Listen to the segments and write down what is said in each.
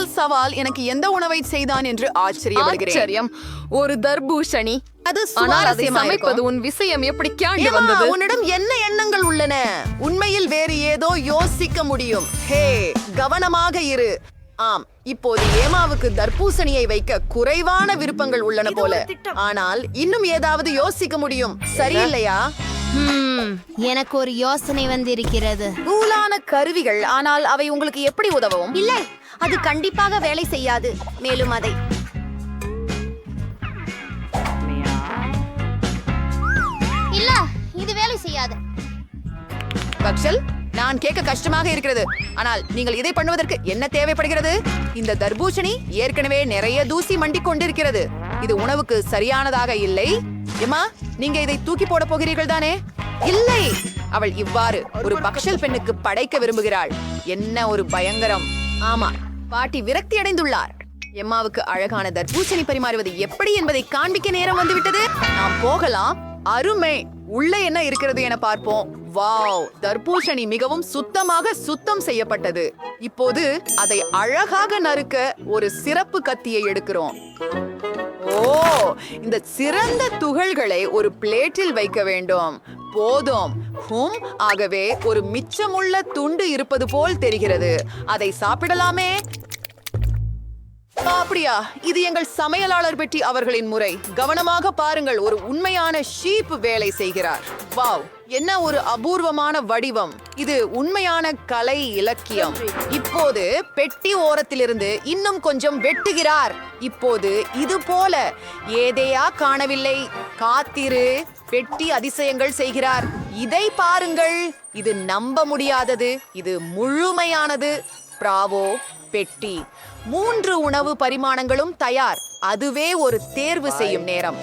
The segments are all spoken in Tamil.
முதல் சவால் எனக்கு எந்த உணவை செய்தான் என்று ஆச்சரியம். ஒரு தர்பூசணி. அது ஆனால் அதை சுவாரஸ்யமா சமைப்பது இருக்கும். உன் விஷயம் எப்படி கேண்டு ஏம்மா, வந்தது? உன்னிடம் என்ன எண்ணங்கள் உள்ளன? உண்மையில் வேறு ஏதோ யோசிக்க முடியும். ஹே, கவனமாக இரு. ஆம், இப்போது ஏமாவுக்கு தர்பூசணியை வைக்க குறைவான விருப்பங்கள் உள்ளன போல. ஆனால் இன்னும் ஏதாவது யோசிக்க முடியும், சரியில்லையா? எனக்கு ஒரு யோசனை வந்திருக்கிறது. நூலான கருவிகள், ஆனால் அவை உங்களுக்கு எப்படி உதவும்? இல்லை, அது கண்டிப்பாக வேலை செய்யாது. மேலும் அதை இல்ல, இது வேலை செய்யாது. பக்ஷல், நான் கேட்க கஷ்டமாக இருக்கிறது. ஆனால் நீங்கள் இதை பண்ணுவதற்கு என்ன தேவைப்படுகிறது? இந்த தர்பூசணி ஏற்கனவே நிறைய தூசி மண்டிக் கொண்டிருக்கிறது. இது உணவுக்கு சரியானதாக இல்லை. ஏமா, நீங்க இதை தூக்கி போட போகிறீர்கள் தானே? இல்லை, அவள் இவ்வாறு ஒரு பக்ஷல் பெண்ணுக்கு படைக்க விரும்புகிறாள். என்ன ஒரு பயங்கரம்! ஆமா, பாட்டி விரக்தி அடைந்துள்ளார். எம்மாவுக்கு அழகான தர்பூசணி பரிமாறுவது எப்படி என்பதை காண்பிக்க நேரம் வந்துவிட்டது. நாம் போகலாம். அருமை! உள்ள என்ன இருக்கிறது என பார்ப்போம். வாவ், தர்பூசணி மிகவும் சுத்தமாக சுத்தம் செய்யப்பட்டது. இப்போது அதை அழகாக நறுக்க ஒரு சிறப்பு கத்தியை எடுக்கிறோம். ஓ, இந்த சிறந்த துகள்களை ஒரு பிளேட்டில் வைக்க வேண்டும். போதும். ஆகவே ஒரு மிச்சமுள்ள துண்டு இருப்பது போல் தெரிகிறது. அதை சாப்பிடலாமே. அப்படியா? இது எங்கள் சமையலாளர் பெட்டி அவர்களின் முறை. கவனமாக பாருங்கள், ஒரு உண்மையான ஷீப் வேலை செய்கிறார். வாவ், என்ன ஒரு அபூர்வமான வடிவம்! இது உண்மையான கலை இலக்கியம். இப்போது பெட்டி ஓரத்திலிருந்து இன்னும் கொஞ்சம் வெட்டுகிறார். இப்போது இது போல ஏதையா காணவில்லை. காத்திரு, பெட்டி அதிசயங்கள் செய்கிறார். இதை பாருங்கள், இது நம்ப முடியாதது. இது முழுமையானது. பிராவோ பெட்டி. 3 உணவு பரிமாணங்களும் தயார். அதுவே ஒரு தேர்வு செய்யும் நேரம்.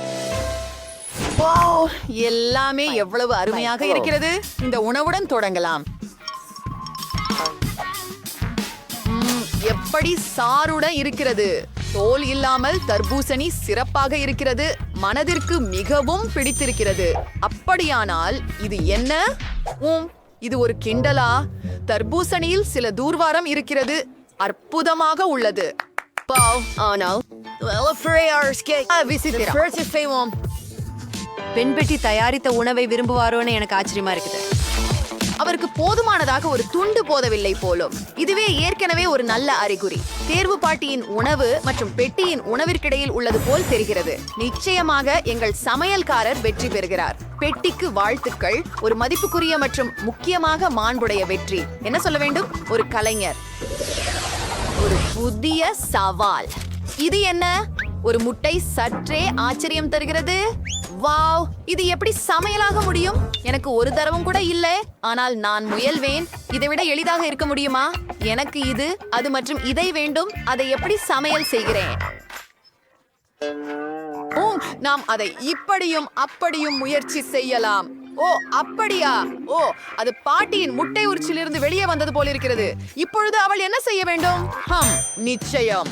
எல்லாமே எவ்வளவு அருமையாக இருக்கிறது. இந்த உணவுடன் தொடங்கலாம். எப்படி சாருடன் இருக்கிறது. தோல் இல்லாமல் தர்பூசணி சிறப்பாக இருக்கிறது. மனதிற்கு மிகவும் பிடித்திருக்கிறது. அப்படியானால் இது என்ன? இது ஒரு கிண்டலா? தர்பூசணியில் சில தூர்வாரம் இருக்கிறது. அற்புதமாக உள்ளது. பெண்பெட்டி தயாரித்த உணவை விரும்புவாரோன்னு எனக்கு ஆச்சரியமா இருக்குது. அவருக்கு போதுமானதாக ஒரு துண்டு போதவில்லை போலும். இதுவே ஏற்கனவே ஒரு நல்ல அறிகுறி. தேர்வு பாட்டியின் உணவு மற்றும் பெட்டியின் உணவிற்கிடையில் உள்ளது போல் தெரிகிறது. நிச்சயமாக எங்கள் சமையல்காரர் வெற்றி பெறுகிறார். பெட்டிக்கு வாழ்த்துக்கள். ஒரு மதிப்புக்குரிய மற்றும் முக்கியமாக மாண்புடைய வெற்றி. என்ன சொல்ல வேண்டும்? ஒரு கலைஞர். ஒரு புதிய சவால். இது என்ன? ஒரு முட்டை சற்றே ஆச்சரியம் தருகிறது. வாவ், இது எப்படி சமையலாக முடியும்? எனக்கு ஒரு தரவும் கூட இல்லை. ஆனால் நான் முயல்வேன். இதை விட எளிதாக இருக்க முடியுமா? எனக்கு இது, அது மற்றும் இதை வேண்டும். அதை எப்படி சமையல் செய்கிறேன்? நாம் அதை இப்படியும் அப்படியும் முயற்சி செய்யலாம். ஓ, அப்படியா? ஓ, அது பாட்டியின் முட்டை உரிச்சிலிருந்து வெளியே வந்தது போல இருக்கிறது. இப்பொழுது அவள் என்ன செய்ய வேண்டும்? நிச்சயம்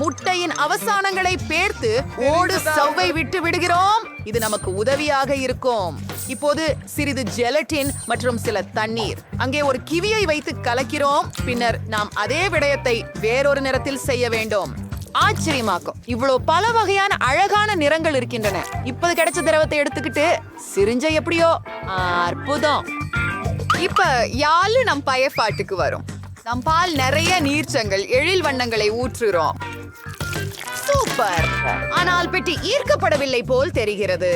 முட்டையின் அவசானங்களை பேர்த்து ஓடு சவ்வை விட்டு விடுகிறோம். இது நமக்கு உதவியாக இருக்கும். இப்போது சிறிது ஜெலட்டின் மற்றும் சில தண்ணீர். அங்கே ஒரு கிவியை வைத்து கலக்கிறோம். பின்னர் நாம் அதே விடயத்தை வேறொரு நிறத்தில் செய்ய வேண்டும். ஆச்சரியமாக்கும். இவ்வளவு பல வகையான அழகான நிறங்கள் இருக்கின்றன. இப்போது கிடைச்ச திரவத்தை எடுத்துக்கிட்டு சிரிஞ்ச எப்படியோ அற்புதம். இப்ப யாழ் நம் பயன்பாட்டுக்கு வரும். நம் பால் நிறைய நீர்ச்சங்கள் எழில் வண்ணங்களை ஊற்றுகிறோம். சூப்பர். ஆனால் பெட்டி ஈர்க்கப்படவில்லை போல் தெரிகிறது.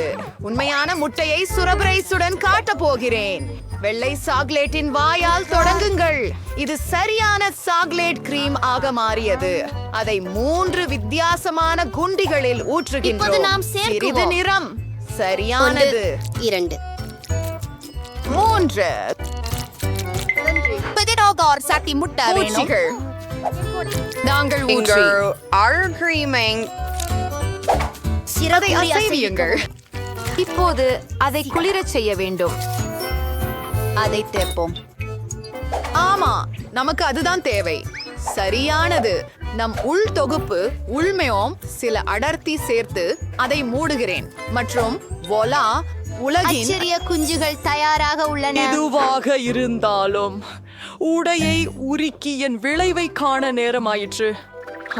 உண்மையான முட்டையை சுரபிரைசுடன் காட்ட போகிறேன். வெள்ளை சாக்லேட்டின் வாயால் தொடங்குங்கள். இது சரியான சாக்லேட் கிரீம் ஆக மாறியது. அதை 3 வித்தியாசமான குண்டிகளில் ஊற்றுகின்றோம். சிறிது நிறம் சரியானது. 2 3 சட்டி முட்டை பூச்சிகள். நாங்கள் ஊற்றி அதை அசைவியுங்கள். இப்போது அதை குளிரச் செய்ய வேண்டும். அதை தேப்போம். ஆமா, நமக்கு அதுதான் தேவை. சரியானது. நம் உள் தொகுப்பு உள்மையோம் சில அடர்த்தி சேர்த்து அதை மூடுகிறேன். மற்றும் voila, உலகின் சிறிய குஞ்சுகள் தயாராக உள்ளன. எதுவாக இருந்தாலும் உடையை உருக்கி என் விளைவை காண நேரமாயிற்று.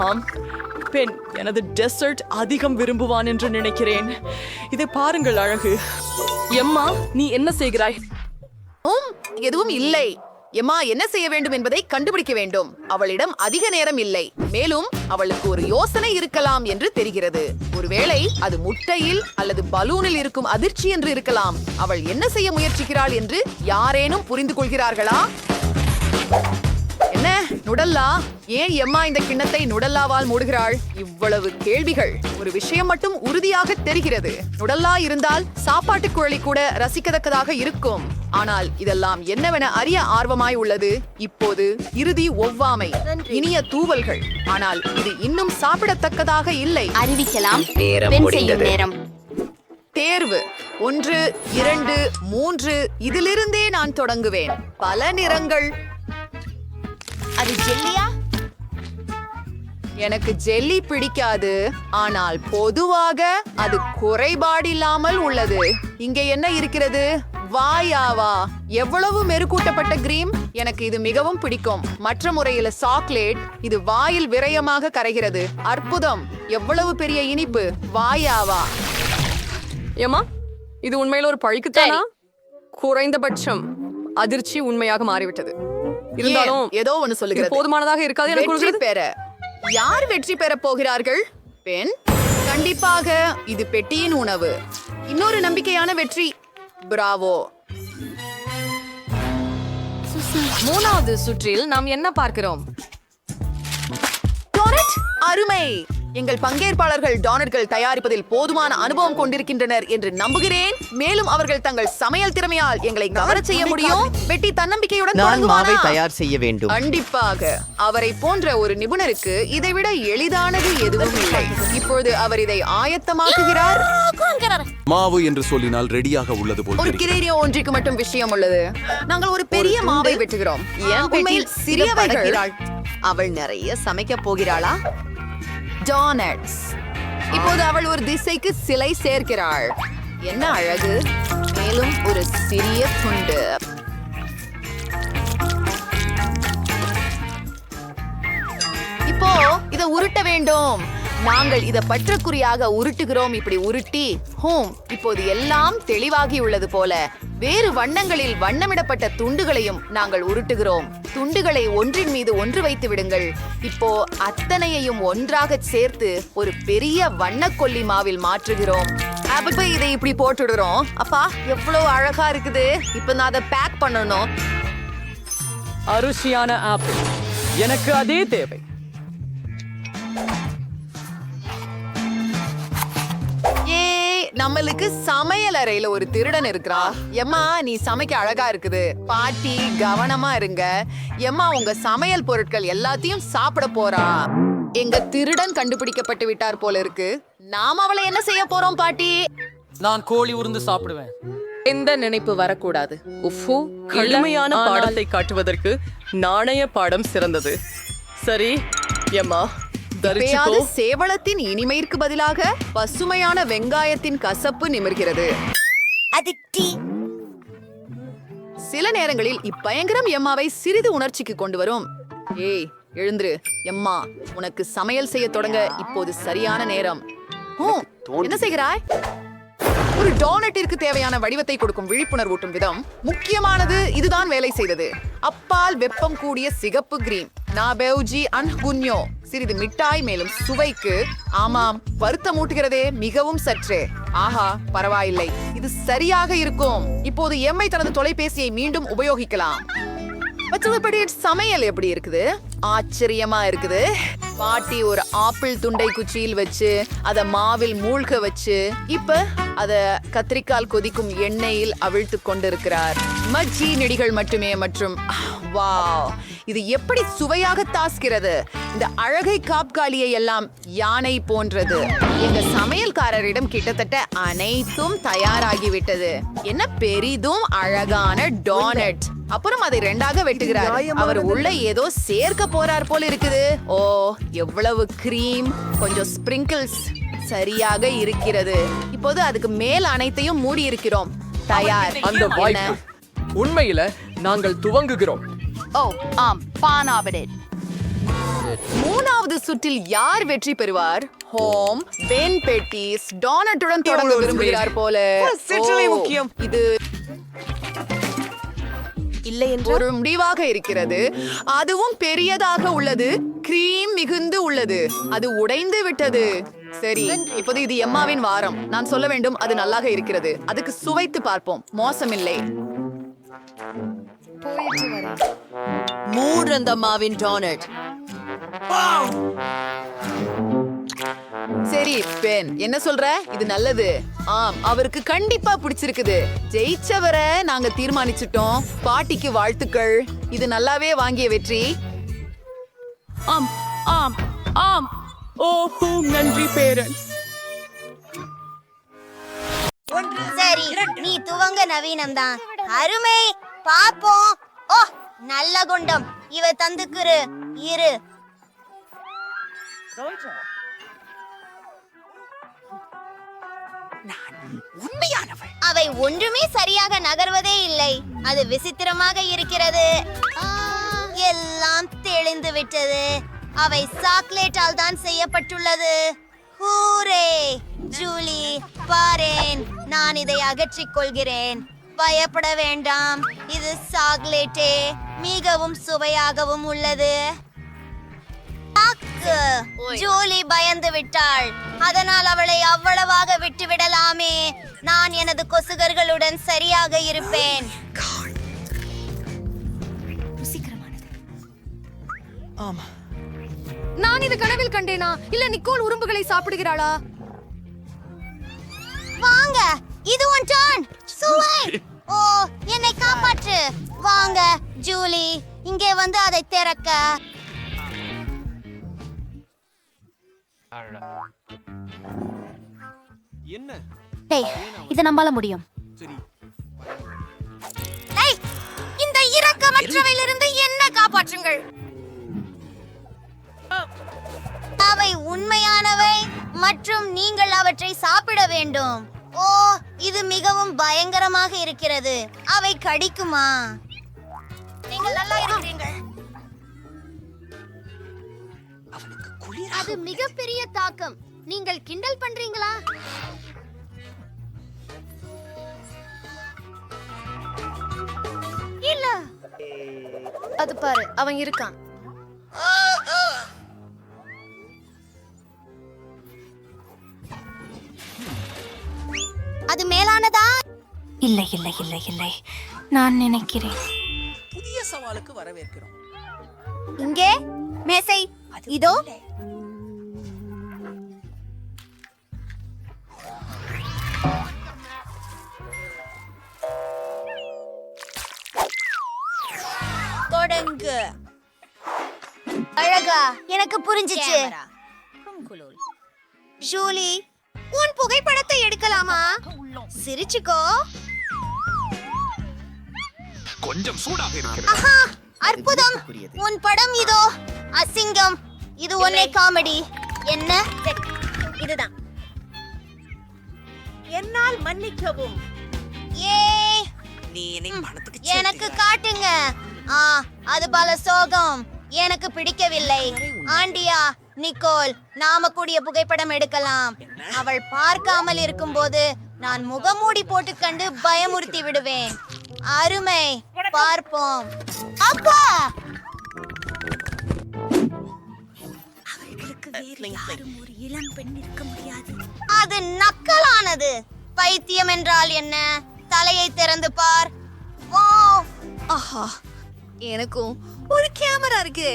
ஆம், பெண் எனது டெசர்ட் அதிகம் விரும்புவான் என்று நினைக்கிறேன். இதை பாருங்கள், அழகு. எம்மா, நீ என்ன செய்கிறாய்? எதுவும் இல்லை. எம்மா என்ன செய்ய வேண்டும் என்பதை கண்டுபிடிக்க வேண்டும். அவளிடம் அதிக நேரம் இல்லை. மேலும் அவளுக்கு ஒரு யோசனை இருக்கலாம் என்று தெரிகிறது. ஒருவேளை அது முட்டையில் அல்லது பலூனில் இருக்கும் அதிர்ச்சி என்று இருக்கலாம். அவள் என்ன செய்ய முயற்சிக்கிறாள் என்று யாரேனும் புரிந்து கொள்கிறார்களா? என்ன நுடல்லா? ஏன் எம்மா இந்த கிண்ணத்தை நுடல்லாவால் மூடுகிறாள்? இவ்வளவு கேள்விகள். ஒரு விஷயம் மட்டும் உறுதியாக தெரிகிறது. நுடல்லா இருந்தால் சாப்பாட்டு குழலி கூட ரசிக்கத்தக்கதாக இருக்கும். ஆனால் இதெல்லாம் என்னவென அறிய ஆர்வமாய் உள்ளது. இப்போது இறுதி ஒவ்வாமை, இனிய தூவல்கள். ஆனால் இது இன்னும் சாப்பிடத்தக்கதாக இல்லை. அறிவிக்கலாம். பெண் செய்யும் நேரம். தேர்வு 1, 2, 3. இதிலிருந்தே நான் தொடங்குவேன். பல நிறங்கள். அது ஜெல்லியா? எனக்கு ஜெல்லி பிடிக்காது, ஆனால் பொதுவாக அது குறைபாடில்லாமல் உள்ளது. இங்கே என்ன இருக்கிறது? வாயாவா? எவ்வளவு மெருகூட்டப்பட்ட கிரீம்! எனக்கு இது மிகவும் பிடிக்கும். மற்ற முறையில சாக்லேட். இது வாயில் விரயமாக கரைகிறது. அற்புதம்! எவ்வளவு பெரிய இனிப்பு! வாயாவா? ஏமா, இது உண்மையில ஒரு பழிக்குத்தானா? குறைந்தபட்சம் அதிர்ச்சி உண்மையாக மாறிவிட்டது. இருந்தாலும் ஏதோ ஒன்னு இது சொல்லுகிறது. போதுமானதாக இருக்காது எனக்கு வெற்றி சொல்கிறது. பெற யார் வெற்றி பெற போகிறார்கள்? பெண். கண்டிப்பாக இது பெட்டியின் உணவு. இன்னொரு நம்பிக்கையான வெற்றி. பிராவோ. 3வது சுற்றில் நாம் என்ன பார்க்கிறோம்? டோனட். அருமை! எங்கள் பங்கேற்பாளர்கள் டோனட்கள் தயாரிப்பதில் போதுமான அனுபவம் கொண்டிருக்கின்றனர் என்று நம்புகிறேன். மேலும் அவர்கள் தங்கள் சமையல் திறமையால் எங்களை கவரச் செய்ய முடியும். வெட்டி தன்னம்பிக்கையுடன் நான் மாவை தொடங்குவானா? தயார் செய்ய வேண்டும். கண்டிப்பாக. அவரை போன்ற ஒரு நிபுணருக்கு இதைவிட எளிதானது எதுவும் இல்லை. இப்பொழுது அவர் இதை ஆயத்தமாக்குகிறார். மாவு என்று சொல்லினால் ரெடியாக உள்ளது போல் ஒரு தெரிகிறது. கிரேடியோ ஒன்றிற்கு மட்டும் விஷயம் உள்ளது. நாங்கள் ஒரு பெரிய மாவை வெட்டுகிறோம். என் உண்மையில் பெட்டியில் சிறியவைகள். பறக்கிறாள். அவள் நிறைய சமைக்க போகிறாளா? டோனட்ஸ். இப்போது அவள் ஒரு திசைக்கு சிலை சேர்க்கிறாள். என்ன அழகு! மேலும் ஒரு சிறிய துண்டு. இப்போ இத உருட்ட வேண்டும். நாங்கள் இத பற்றக்குறியாக உருட்டுகிறோம். இப்படி உருட்டி இப்போது எல்லாம் தெளிவாகி உள்ளது போல. வேறு வண்ணங்களில் வண்ணமிடப்பட்ட துண்டுகளையும் நாங்கள் உருட்டுகிறோம். துண்டுகளை ஒன்றின் மீது ஒன்று வைத்து விடுங்கள். இப்போ அத்தனையையும் ஒன்றாக சேர்த்து ஒரு பெரிய வண்ணக்கொல்லி மாவில் மாற்றுகிறோம். அப்ப இதை இப்படி போட்டுடுறோம். அப்பா எவ்வளவு அழகா இருக்குது. இப்ப நான் அதை பேக் பண்ணணும். அருசியான ஆப்பிள். எனக்கு அதே தேவை. நம்மளுக்கு சமையல் அறையில ஒரு திருடன் இருக்கிறா. எம்மா நீ சமைக்க அழகா இருக்குது. பாட்டி கவனமா இருங்க. எம்மா உங்க சமையல் பொருட்கள் எல்லாத்தையும் சாப்பிட போறா. எங்க திருடன் கண்டுபிடிக்கப்பட்டு விட்டார் போல இருக்கு. நாம அவளை என்ன செய்ய போறோம் பாட்டி? நான் கோழி உருந்து சாப்பிடுவேன். எந்த நினைப்பு வரக்கூடாது. உஃபு, கடுமையான ஆனால் பாடத்தை காட்டுவதற்கு நாணய பாடம் சிறந்தது. சரி எம்மா, தரிச்சுக்கோ. இப்பயாவது சேவளத்தின் இனிமைக்கு பதிலாக பசுமையான வெங்காயத்தின் கசப்பு நிமிர்கிறது. சில நேரங்களில் இப்பயங்கரம் எம்மாவை சிறிது உணர்ச்சிக்கு கொண்டு வரும். ஏய் எழுந்துரு எம்மா, உனக்கு சமையல் செய்ய தொடங்க இப்போது சரியான நேரம். என்ன செய்கிறாய்? ஒரு டோனட்டிற்கு தேவையான வடிவத்தை கொடுக்கும் விழிப்புணர்வூட்டும் விதம் முக்கியமானது. இதுதான் வேலை செய்தது. அப்பால் வெப்பம் கூடிய சிகப்பு கிரீம். நாபெவ்ஜி அன்குன்யோ. சிறிது மிட்டாய். மேலும் சுவைக்கு ஆமாம் வருத்தம் ஊட்டுகிறதே மிகவும் சற்றே. ஆஹா பரவாயில்லை, இது சரியாக இருக்கும். இப்போது எம்மை தனது தொலைபேசியை மீண்டும் உபயோகிக்கலாம். மற்றபடி சமையல் எப்படி இருக்குது? ஆச்சரியமா இருக்குது. பாட்டி ஒரு ஆப்பிள் துண்டை குச்சியில் வச்சு அத மாவில் மூழ்க வச்சு இப்ப அத கத்திரிக்கால் கொதிக்கும் எண்ணெயில் அவிழ்த்து கொண்டிருக்கிறார். மஜ்ஜி நெடிகள் மட்டுமே. மற்றும் வாவ், இது எப்படி சுவையாக தாஸ்கிறது. இந்த அழகை காப்காலியை எல்லாம் யானை போன்றது. எங்க சமையல்காரரிடம் கிட்டத்தட்ட அனைத்தும் தயாராகிவிட்டது. என்ன பெரிதும் அழகான டோனட். அப்புறம் அதை 2ஆக வெட்டுகிறார். அவர் உள்ள ஏதோ சேர்க்க போறார் போல இருக்குது. ஓ எவ்வளவு கிரீம், கொஞ்சம் ஸ்பிரிங்கிள்ஸ். சரியாக இருக்கிறது. இப்போது அதுக்கு மேல் அனைத்தையும் மூடி இருக்கிறோம். தயார். அந்த வாய்ப்பு. உண்மையில நாங்கள் துவங்குகிறோம். ஓ ஆம், பானாவிடேன். 3வது சுற்றில் யார் வெற்றி பெறுவார்? ஹோம் பென் பெட்டிஸ் டோனட்டுடன் தொடங்க விரும்புகிறார் போல. முக்கியம். இது இல்லை என்று ஒரு முடிவாக இருக்கிறது. அதுவும் பெரியதாக உள்ளது. கிரீம் மிகுந்து உள்ளது. அது உடைந்து விட்டது. சரி, இப்போது இது எம்மாவின் வாரம். நான் சொல்ல வேண்டும், அது நல்லாக இருக்கிறது. அதுக்கு சுவைத்து பார்ப்போம். மோசமில்லை. மூன்றந்தம்மாவின் டோனட். சரி பென், என்ன சொல்ற? இது நல்லது. ஆம், அவருக்கு கண்டிப்பா பிடிச்சிருக்குது. ஜெயிச்சவரை நாங்க தீர்மானிச்சிட்டோம். பாட்டிக்கு வாழ்த்துக்கள். இது நல்லாவே வாங்கிய வெற்றி. ஆம் ஆம் ஆம். ஓஹோ, நன்றி பேரன். சரி, நீ துவங்க நவீனம் தான். அருமை, பாப்போம். ஓ, நல்ல குண்டம். இவ தந்துக்குரு இரு. அவை ஒன்றுமே சரியாக நகர்வதே இல்லை. அது விசித்திரமாக இருக்கிறது. எல்லாம் தெளிந்து விட்டது. அவை சாக்லேட்டால் தான் செய்யப்பட்டுள்ளது. ஹூரே ஜூலி, பாரேன், நான் இதை அகற்றிக் கொள்கிறேன். பயப்பட வேண்டாம், இது சாக்லேட்டே. மிகவும் சுவையாகவும் உள்ளது. அக்கு, ஜூலி பயந்து விட்டாள். அதனால் அவளை அவ்வளவாக விட்டு விடலாமே. நான் எனது கொசுகர்களுடன் சரியாக இருப்பேன். நான் இது கனவில் கண்டேனா இல்ல நிக்கோல் உறும்புகளை சாப்பிடுகிறாளா? வாங்க, இது உன் டர்ன். சுவை. ஓ, என்னை காப்பாற்று. வாங்க ஜூலி, இங்கே வந்து அதை திறக்க. டேய், இத நம்பால முடியும். ஏய், இந்த இரக்கமற்றவையிலிருந்து என்ன காப்பாற்றுங்கள். அவை உண்மையானவை மற்றும் நீங்கள் அவற்றை சாப்பிட வேண்டும். ஓ, இது மிகவும் பயங்கரமாக இருக்கிறது. அவை கடிக்குமா? நீங்கள் நல்லா இருக்கிறீர்கள். அது மிகப்பெரிய தாக்கம். நீங்கள் கிண்டல் பண்றீங்களா? இல்ல, அது பாரு, அவன் இருக்கான். அது மேலானதா? இல்லை இல்லை இல்லை இல்லை, நான் நினைக்கிறேன். புதிய சவாலுக்கு வரவேற்கிறோம். இங்கே மேசை இதோ. தொடங்கு. அழகா, எனக்கு புரிஞ்சிச்சு. ஜூலி, உன் புகைப்படத்தை எடுக்கலாமா? சிரிச்சுக்கோ. கொஞ்சம் சூடாக இருக்கிறது. ஆஹா, அற்புதம். உன் படம் இதோ. அசிங்கம். இது ஒன்னே காமெடி. என்ன? இதுதான். என்னால் மன்னிக்கவும். ஏ, நீ என்னை பணத்துக்கு எனக்கு காட்டுங்க. அது பல சோகம். எனக்கு பிடிக்கவில்லை. ஆண்டியா, நிக்கோல், நாம கூடிய புகைப்படம் எடுக்கலாம். அவள் பார்க்காமல் இருக்கும்போது நான் முகமூடி போட்டுக்கண்டு பயமுறுத்தி விடுவேன். அருமை, பார்ப்போம். அப்பா, ஒரு இளம் பெண் இருக்க முடியாது. அது நக்கலானது. பைத்தியம் என்றால் என்ன? தலையை திறந்து பார். வாவ், ஆஹா, எனக்கும் ஒரு கேமரா இருக்கு.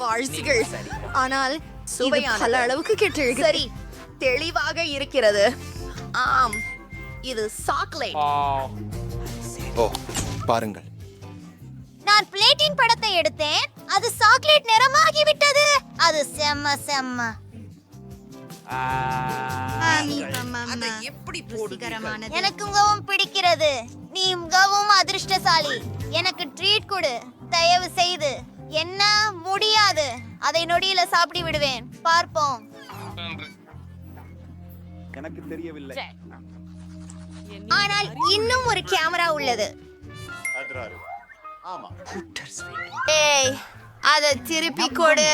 வாழ்த்துகள். ஆனால் சுவையான பல அளவுக்கு கெட்டு. சரி, தெளிவாக இருக்கிறது. ஆம், இது சாக்லேட். ஓ, பாருங்கள். நான் பிளேட்டின் படத்தை எடுத்தேன். அது சாக்லேட் நிறமாகி விட்டது. அது செம்ம செம்ம. எப்படி போடுகிறது? எனக்கு மிகவும் பிடிக்கிறது. நீ மிகவும் அதிர்ஷ்டசாலி. எனக்கு ட்ரீட் கொடு தயவு செய்து. என்ன? முடியாது. அதை நொடியில சாப்பிடி விடுவேன். பார்ப்போம். எனக்கு தெரியவில்லை. ஆனால் இன்னும் ஒரு கேமரா உள்ளது. ஏய், அத திருப்பி கொடு.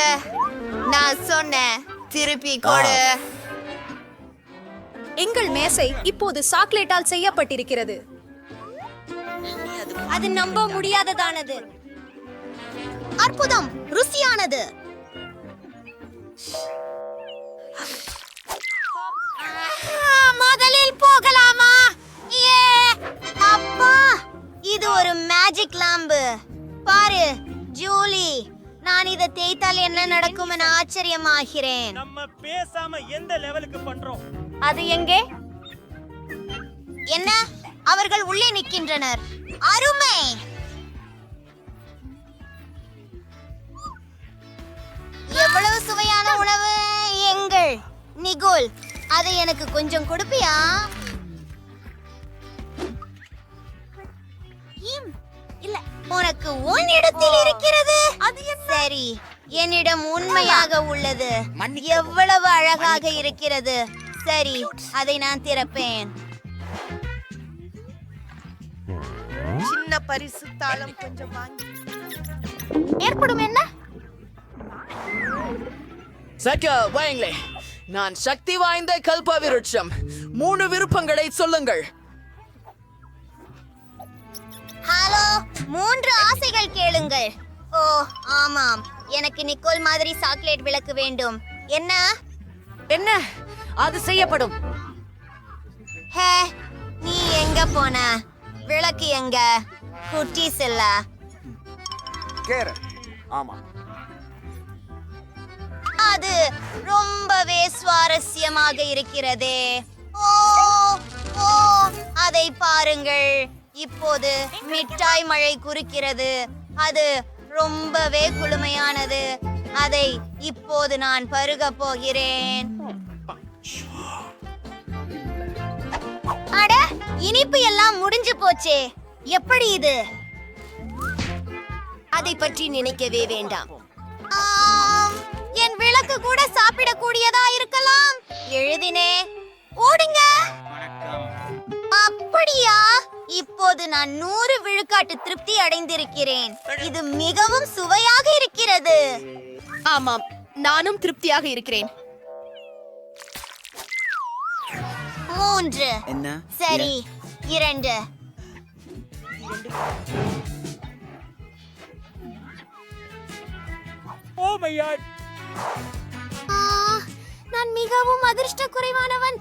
நான் சொன்னேன் திருப்பி கொடு. எங்கள் மேசை இப்போது சாக்லேட்டால் செய்யப்பட்டிருக்கிறது. அது நம்ப முடியாததானது. அற்புதம், ருசியானது. முதலில் போகலாமா? அப்பா, இது ஒரு மேஜிக் லாம்பு. பாரு ஜூலி, நான் இதை தேய்த்தால் என்ன நடக்கும் என ஆச்சரியமாகிறேன். நம்ம பேசாம எந்த லெவலுக்கு பண்றோம்? அது எங்கே? என்ன? அவர்கள் உள்ளே நிற்கின்றனர். அருமை. எவ்வளவு சுவையான உணவு. எங்கள் நிகோல், அதை எனக்கு கொஞ்சம் கொடுப்பியா? இல்ல, உனக்கு உன் இடத்தில் இருக்கிறது. சரி, என்னிடம் உண்மையாக உள்ளது. எவ்வளவு அழகாக இருக்கிறது. சரி, அதை நான் திறப்பேன். சின்ன பரிசு தாளம் கொஞ்சம் வாங்கி. ஏற்படும் என்ன? வாங்களே, நான் சக்தி வாய்ந்த கல்ப விருட்சம். 3 விருப்பங்களை சொல்லுங்கள். ஹலோ, 3 ஆசைகள் கேளுங்கள். ஓ ஆமாம், எனக்கு நிக்கோல் மாதிரி சாக்லேட் விளக்கு வேண்டும். என்ன? என்ன? அது செய்யப்படும். ஹே, நீ எங்க போன? விளக்கு எங்க? குட்டீஸ் இல்ல. ஆமா, அது ரொம்பவே சுவாரஸ்யமாக இருக்கிறதே. ஓ ஓ, அதை பாருங்கள். இப்போது மிட்டாய் மழை குறுக்கிறது. அது ரொம்பவே குளுமையானது. அதை இப்போது நான் பருக போகிறேன். அட, இனிப்பு எல்லாம் முடிஞ்சு போச்சே. எப்படி இது? அதை பற்றி நினைக்கவே வேண்டாம். என் விளக்கு கூட சாப்பிடக்கூடியதா இருக்கலாம். எழுதினே. ஓடுங்க. அப்படியா? இப்போது நான் 100 விழுக்காட்டு திருப்தி அடைந்திருக்கிறேன். இது மிகவும் சுவையாக இருக்கிறது. ஆமாம், நானும் திருப்தியாக இருக்கிறேன். 3. சரி, 2. Oh my God. நான் மிகவும் அதிர்ஷ்ட குறைவானவன்.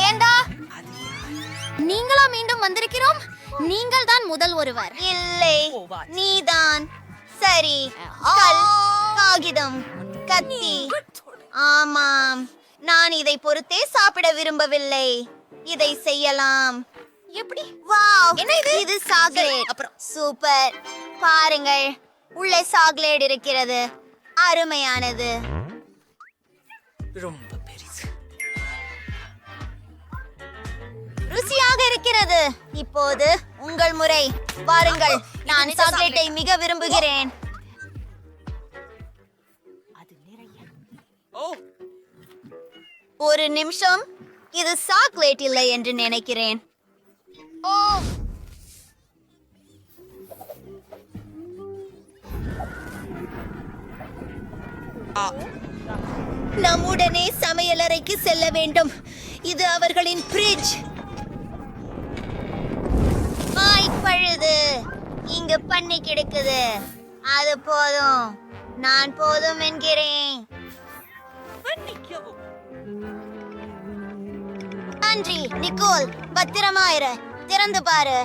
ஏண்டா நீங்களா மீண்டும் வந்திருக்கிறோம்? நீங்கள் தான் முதல் ஒருவர். இல்லை, நீதான். சரி, கல், காகிதம், கத்தி. ஆமாம், நான் இதை பொறுத்தே சாப்பிட விரும்பவில்லை. இதை செய்யலாம். எப்படி? வாவ், என்ன இது? இது சாக்லேட். அப்புறம் சூப்பர். பாருங்கள், உள்ளே சாக்லேட் இருக்கிறது. அருமையானது. ரொம்ப பெரிது. ருசியாக இருக்கிறது. இப்போது உங்கள் முறை. பாருங்கள், நான் சாக்லேட்டை மிக விரும்புகிறேன். ஒரு நிமிஷம், இது சாக்லேட் இல்லை என்று நினைக்கிறேன். ஓ, நம்முடனே சமையலறைக்கு செல்ல வேண்டும். இது அவர்களின் ஃப்ரிட்ஜ். பழுது இங்க பண்ணி கிடக்குது. அது போதும், நான் போதும் என்கிறேன். நன்றி நிக்கோல். பத்திரமாயிரு. திறந்து பாரு.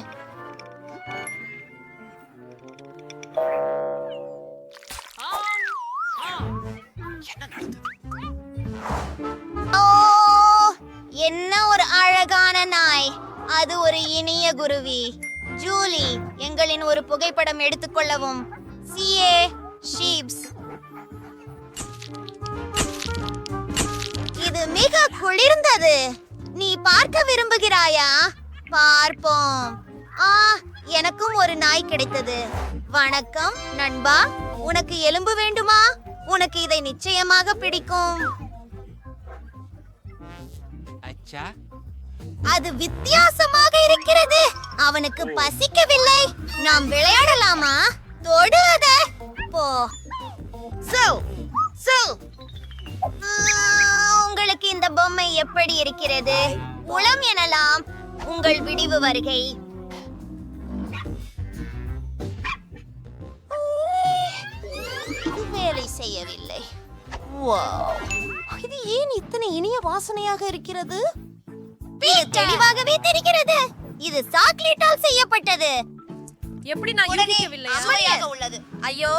ஓ, என்ன ஒரு அழகான நாய். அது ஒரு இனிய குருவி. ஜூலி, எங்களின் ஒரு புகைப்படம் எடுத்துக்கொள்ளவும். CA ships. இது மிக குளிர்ந்தது. நீ பார்க்க விரும்புகிறாயா? பார்ப்போம். எனக்கும் ஒரு நாய் கிடைத்தது. வணக்கம் நண்பா. உனக்கு எலும்பு வேண்டுமா? உனக்கு இதை நிச்சயமாக பிடிக்கும். அது வித்தியாசமாக இருக்கிறது. அவனுக்கு பசிக்கவில்லை. நாம் விளையாடலாமா? தொடாத போ. உங்களுக்கு இந்த பொம்மை எப்படி இருக்கிறது? உளம் எனலாம். உங்கள் விடிவு வருகை. வேலை செய்யவில்லை. இது ஏன் இத்தனை இனிய வாசனையாக இருக்கிறது? இது தெளிவாகவே தெரிகிறது. இது சாக்லேட்டால் செய்யப்பட்டது. எப்படி நான் யூகிக்கவில்லை? சுவையாக உள்ளது. ஐயோ,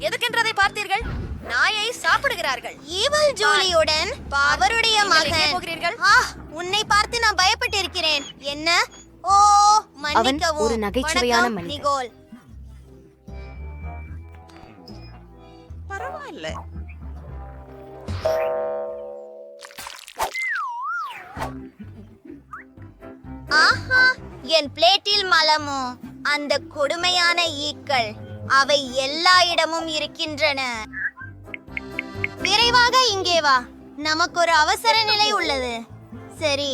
எதுக்கென்றதை பார்த்தீர்கள்? நாயை சாப்பிடுகிறார்கள். ஈவல் ஜூலியுடன் அவருடைய நீங்கள் எங்கே மகன். போகிறீர்கள்? உன்னை பார்த்து நான் பயப்பட்டிருக்கிறேன். என்ன? ஓ, மன்னிக்கவும். ஒரு நகைச்சுவையான வணக்கம், மனிதன். நிகோல். பரவாயில்ல. ஆஹா, என் பிளேட்டில் மலமோ அந்த கொடுமையான ஈக்கள். அவை எல்லா இடமும் இருக்கின்றன. விரைவாக இங்கே வா. நமக்கு ஒரு அவசர நிலை உள்ளது. சரி.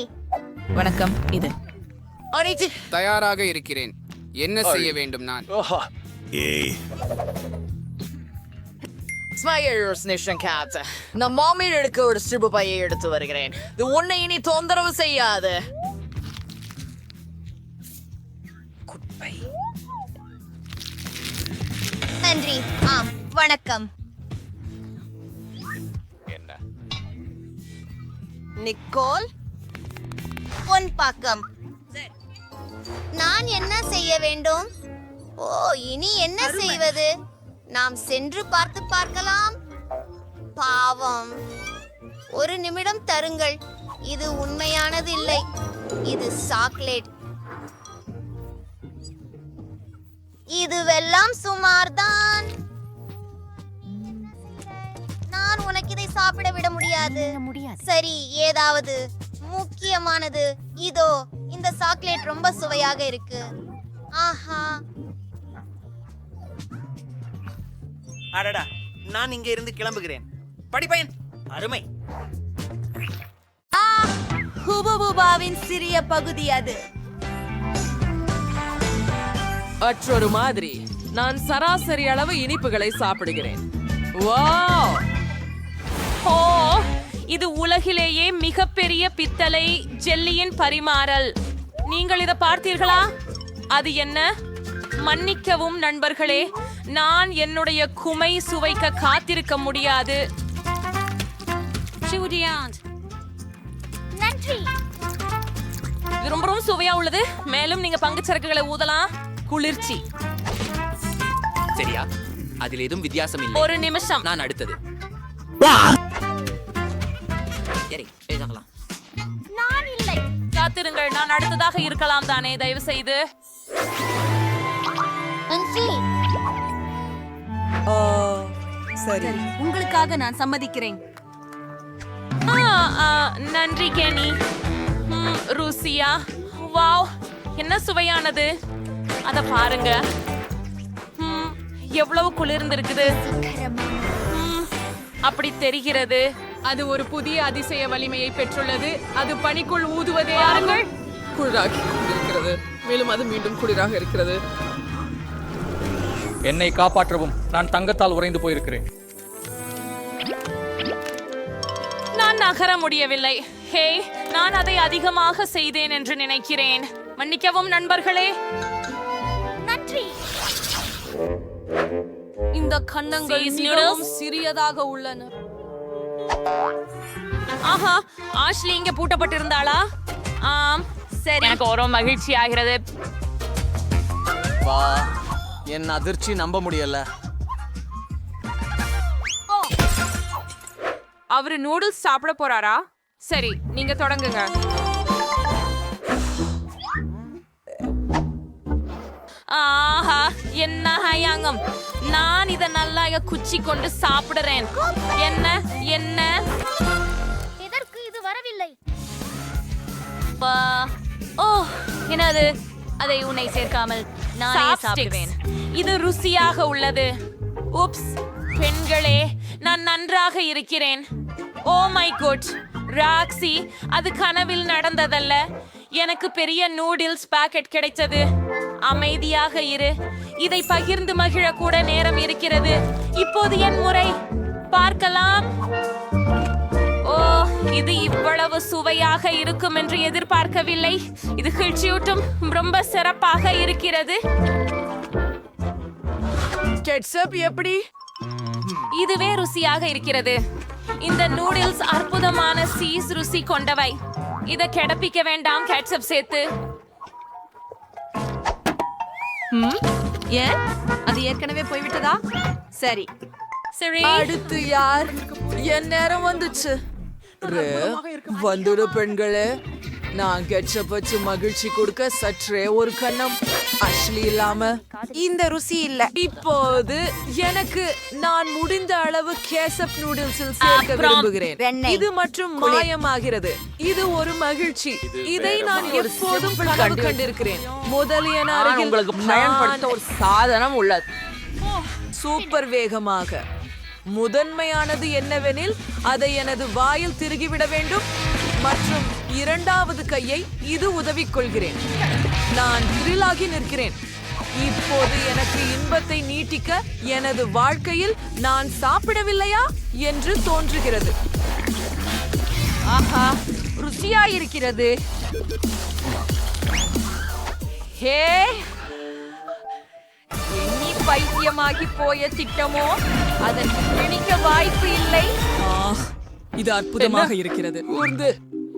வணக்கம். இது தயாராக இருக்கிறேன். என்ன செய்ய வேண்டும் நான்? நான் மாமியில் எடுக்க ஒரு சிறு பையை எடுத்து வருகிறேன். இது உன்னை இனி தொந்தரவு செய்யாது. நன்றி. ஆம், வணக்கம். நிக்கோல், பொன் பாக்கம். நான் என்ன செய்ய வேண்டும்? ஓ, இனி என்ன செய்வது? நாம் சென்று பார்க்கலாம். பாவம். ஒரு நிமிடம் தருங்கள். இது உண்மையானது இல்லை. இது சாக்லேட். இதுவெல்லாம் சுமார்தான். நான் உனக்கு இதை சாப்பிட விட முடியாது. சரி, ஏதாவது முக்கியமானது. இதோ இந்த சாக்லேட் ரொம்ப சுவையாக இருக்கு. ஆஹா, அடடா, நான் இங்க இருந்து கிளம்புகிறேன். படிப்பேன். அருமை. ஹுபுபுபாவின் சிறிய பகுதி அது. மற்றொரு மாதிரி நான் சராசரி அளவு இனிப்புகளை சாப்பிடுகிறேன். வாவ்! ஓ, இது உலகிலேயே மிகப்பெரிய பித்தளை ஜெல்லியின் பரிமாறல். நீங்கள் இதை பார்த்தீர்களா? அது என்ன? மன்னிக்கவும் நண்பர்களே, நான் என்னுடைய குமை சுவைக்க காத்திருக்க முடியாது. நன்றி. இது ரொம்பவும் சுவையா உள்ளது. மேலும் நீங்க பங்கு சரக்குகளை ஊதலாம். குளிர்ச்சி. சரியா? அதில் எதுவும் வித்தியாசம் இல்லை. ஒரு நிமிஷம். நான் அடுத்தது. சரி, பேசலாம். நான் இல்லை. காத்திருங்கள், நான் அடுத்ததாக இருக்கலாம் தானே? தயவு செய்து. சரி. உங்களுக்காக நான் சம்மதிக்கிறேன். நன்றி கேனி. ருசியா? வாவ், என்ன சுவையானது. அத பாருங்க. எவ்வளவு குளிர்ந்து இருக்குது. அப்படி தெரிகிறது. அது ஒரு புதிய அதிசய வலிமையை பெற்றுள்ளது. அது பனிக்குள் ஊதுவதே பாருங்கள். குளிராகி கொண்டிருக்கிறது. மேலும் அது மீண்டும் குளிராக இருக்கிறது. என்னை காப்பாற்றவும். நான் தங்கத்தால் உறைந்து போயிருக்கிறேன். நான் நகர முடியவில்லை. ஹே, நான் அதை அதிகமாக செய்தேன் என்று நினைக்கிறேன். மன்னிக்கவும் நண்பர்களே. நன்றி. இந்த கன்னங்கள் மிகவும் சிறியதாக உள்ளன. ஆஹா, ஆஷ்லி இங்க பூட்டப்பட்டிருந்தாளா? ஆம், சரி. எனக்கு ஒரு மகிழ்ச்சி ஆகிறது. வா, என் அதிர்ச்சி நம்ப முடியல. அவரு நூடுல்ஸ் சாப்பிட போறாரா? சரி, நீங்க தொடங்குங்க. ஆஹா, என்ன ஹயாங்கம். நான் இத நல்லா குச்சி கொண்டு சாப்பிடுறேன். என்ன என்ன எதற்கு இது வரவில்லை? ஓ, என்னது? அதை உன்னை சேர்க்காமல் நானே சாப்பிடுவேன். இது ருசியாக உள்ளது. உப்ஸ், பெண்களே, நான் நன்றாக இருக்கிறேன். ஓ மை குட், ராக்ஸி, அது கனவில் நடந்ததல்ல. எனக்கு பெரிய நூடுல்ஸ் பாக்கெட் கிடைத்தது. அமைதியாக இரு. இதை பகிர்ந்து மகிழ கூட நேரம் இருக்கிறது. இப்போது என் முறை. பார்க்கலாம். ஓ, இது இவ்வளவு சுவையாக இருக்கும் என்று எதிர்பார்க்கவில்லை. இது கிழ்ச்சியூட்டும். ரொம்ப சிறப்பாக இருக்கிறது. கெட்சப் எப்படி? இதுவே ருசியாக இருக்கிறது. இந்த நூடுல்ஸ் அற்புதமான சீஸ் ருசி கொண்டவை. இத கிடப்பிக்க வேண்டாம் கேட்சப் சேர்த்து. ஏன் அது ஏற்கனவே போய்விட்டதா? சரி, சரி, அடுத்து யார்? என் நேரம் வந்துச்சு. வந்துடு பெண்களே, நான் கெட்சப் வச்சு மகிழ்ச்சி கொடுக்க சற்றே ஒரு கண்ணம். அஷ்லி இல்லாம இந்த ருசி இல்ல. இப்போது எனக்கு நான் முடிந்த அளவு கேசப் நூடுல்ஸில் சேர்க்க விரும்புகிறேன். இது மற்றும் மாயமாகிறது. இது ஒரு மகிழ்ச்சி. இதை நான் எப்போதும் கனவு கண்டிருக்கிறேன். முதலிய உங்களுக்கு பயன்படுத்த ஒரு சாதனம் உள்ளது. சூப்பர் வேகமாக. முதன்மையானது என்னவெனில் அதை எனது வாயில் திருகிவிட வேண்டும் மற்றும் இரண்டாவது கையை இது உதவி கொள்கிறேன். நான் திரிலாகி நிற்கிறேன். இப்போது எனக்கு இன்பத்தை நீட்டிக்க எனது வாழ்க்கையில் நான் சாப்பிடவில்லையா என்று தோன்றுகிறது. ஆஹா, ருசியாயிருக்கிறது. ஹே, எண்ணி பைத்தியமாகி போய திட்டமோ அதற்கு பிடிக்க வாய்ப்பு இல்லை. இது அற்புதமாக இருக்கிறது.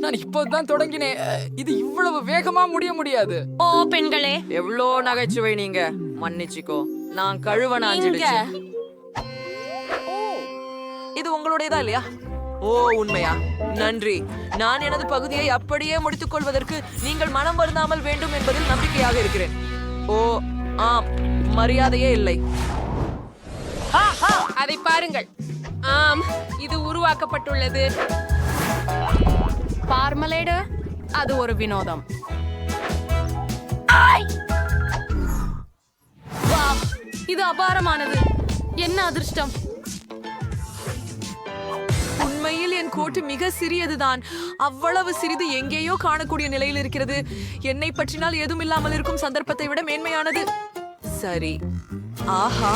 நான் இப்போதான் தொடங்கினேன். இது இவ்வளவு வேகமா முடியாது. ஓ பெண்களே, எவ்வளோ நகைச்சுவை. நீங்க மன்னிச்சுக்கோ, நான் கழுவ நாஞ்சிடுச்சு. இது உங்களுடையதா இல்லையா? ஓ, உண்மையா? நன்றி. நான் எனது பகுதியை அப்படியே முடித்துக் கொள்வதற்கு நீங்கள் மனம் வருந்தாமல் வேண்டும் என்பதில் நம்பிக்கையாக இருக்கிறேன். ஓ ஆம், மரியாதையே இல்லை. அதை பாருங்கள். ஆம், இது உருவாக்கப்பட்டுள்ளது. பார்மலேடு, அது ஒரு வினோதம். வாவ், இது அபாரமானது. என்ன அதிர்ஷ்டம். உண்மையில் என் கோட்டு மிக சிறியதுதான். அவ்வளவு சிறிது எங்கேயோ காணக்கூடிய நிலையில் இருக்கிறது. என்னை பற்றினால் எதுவும் இல்லாமல் இருக்கும் சந்தர்ப்பத்தை விட மேன்மையானது. சரி, ஆஹா,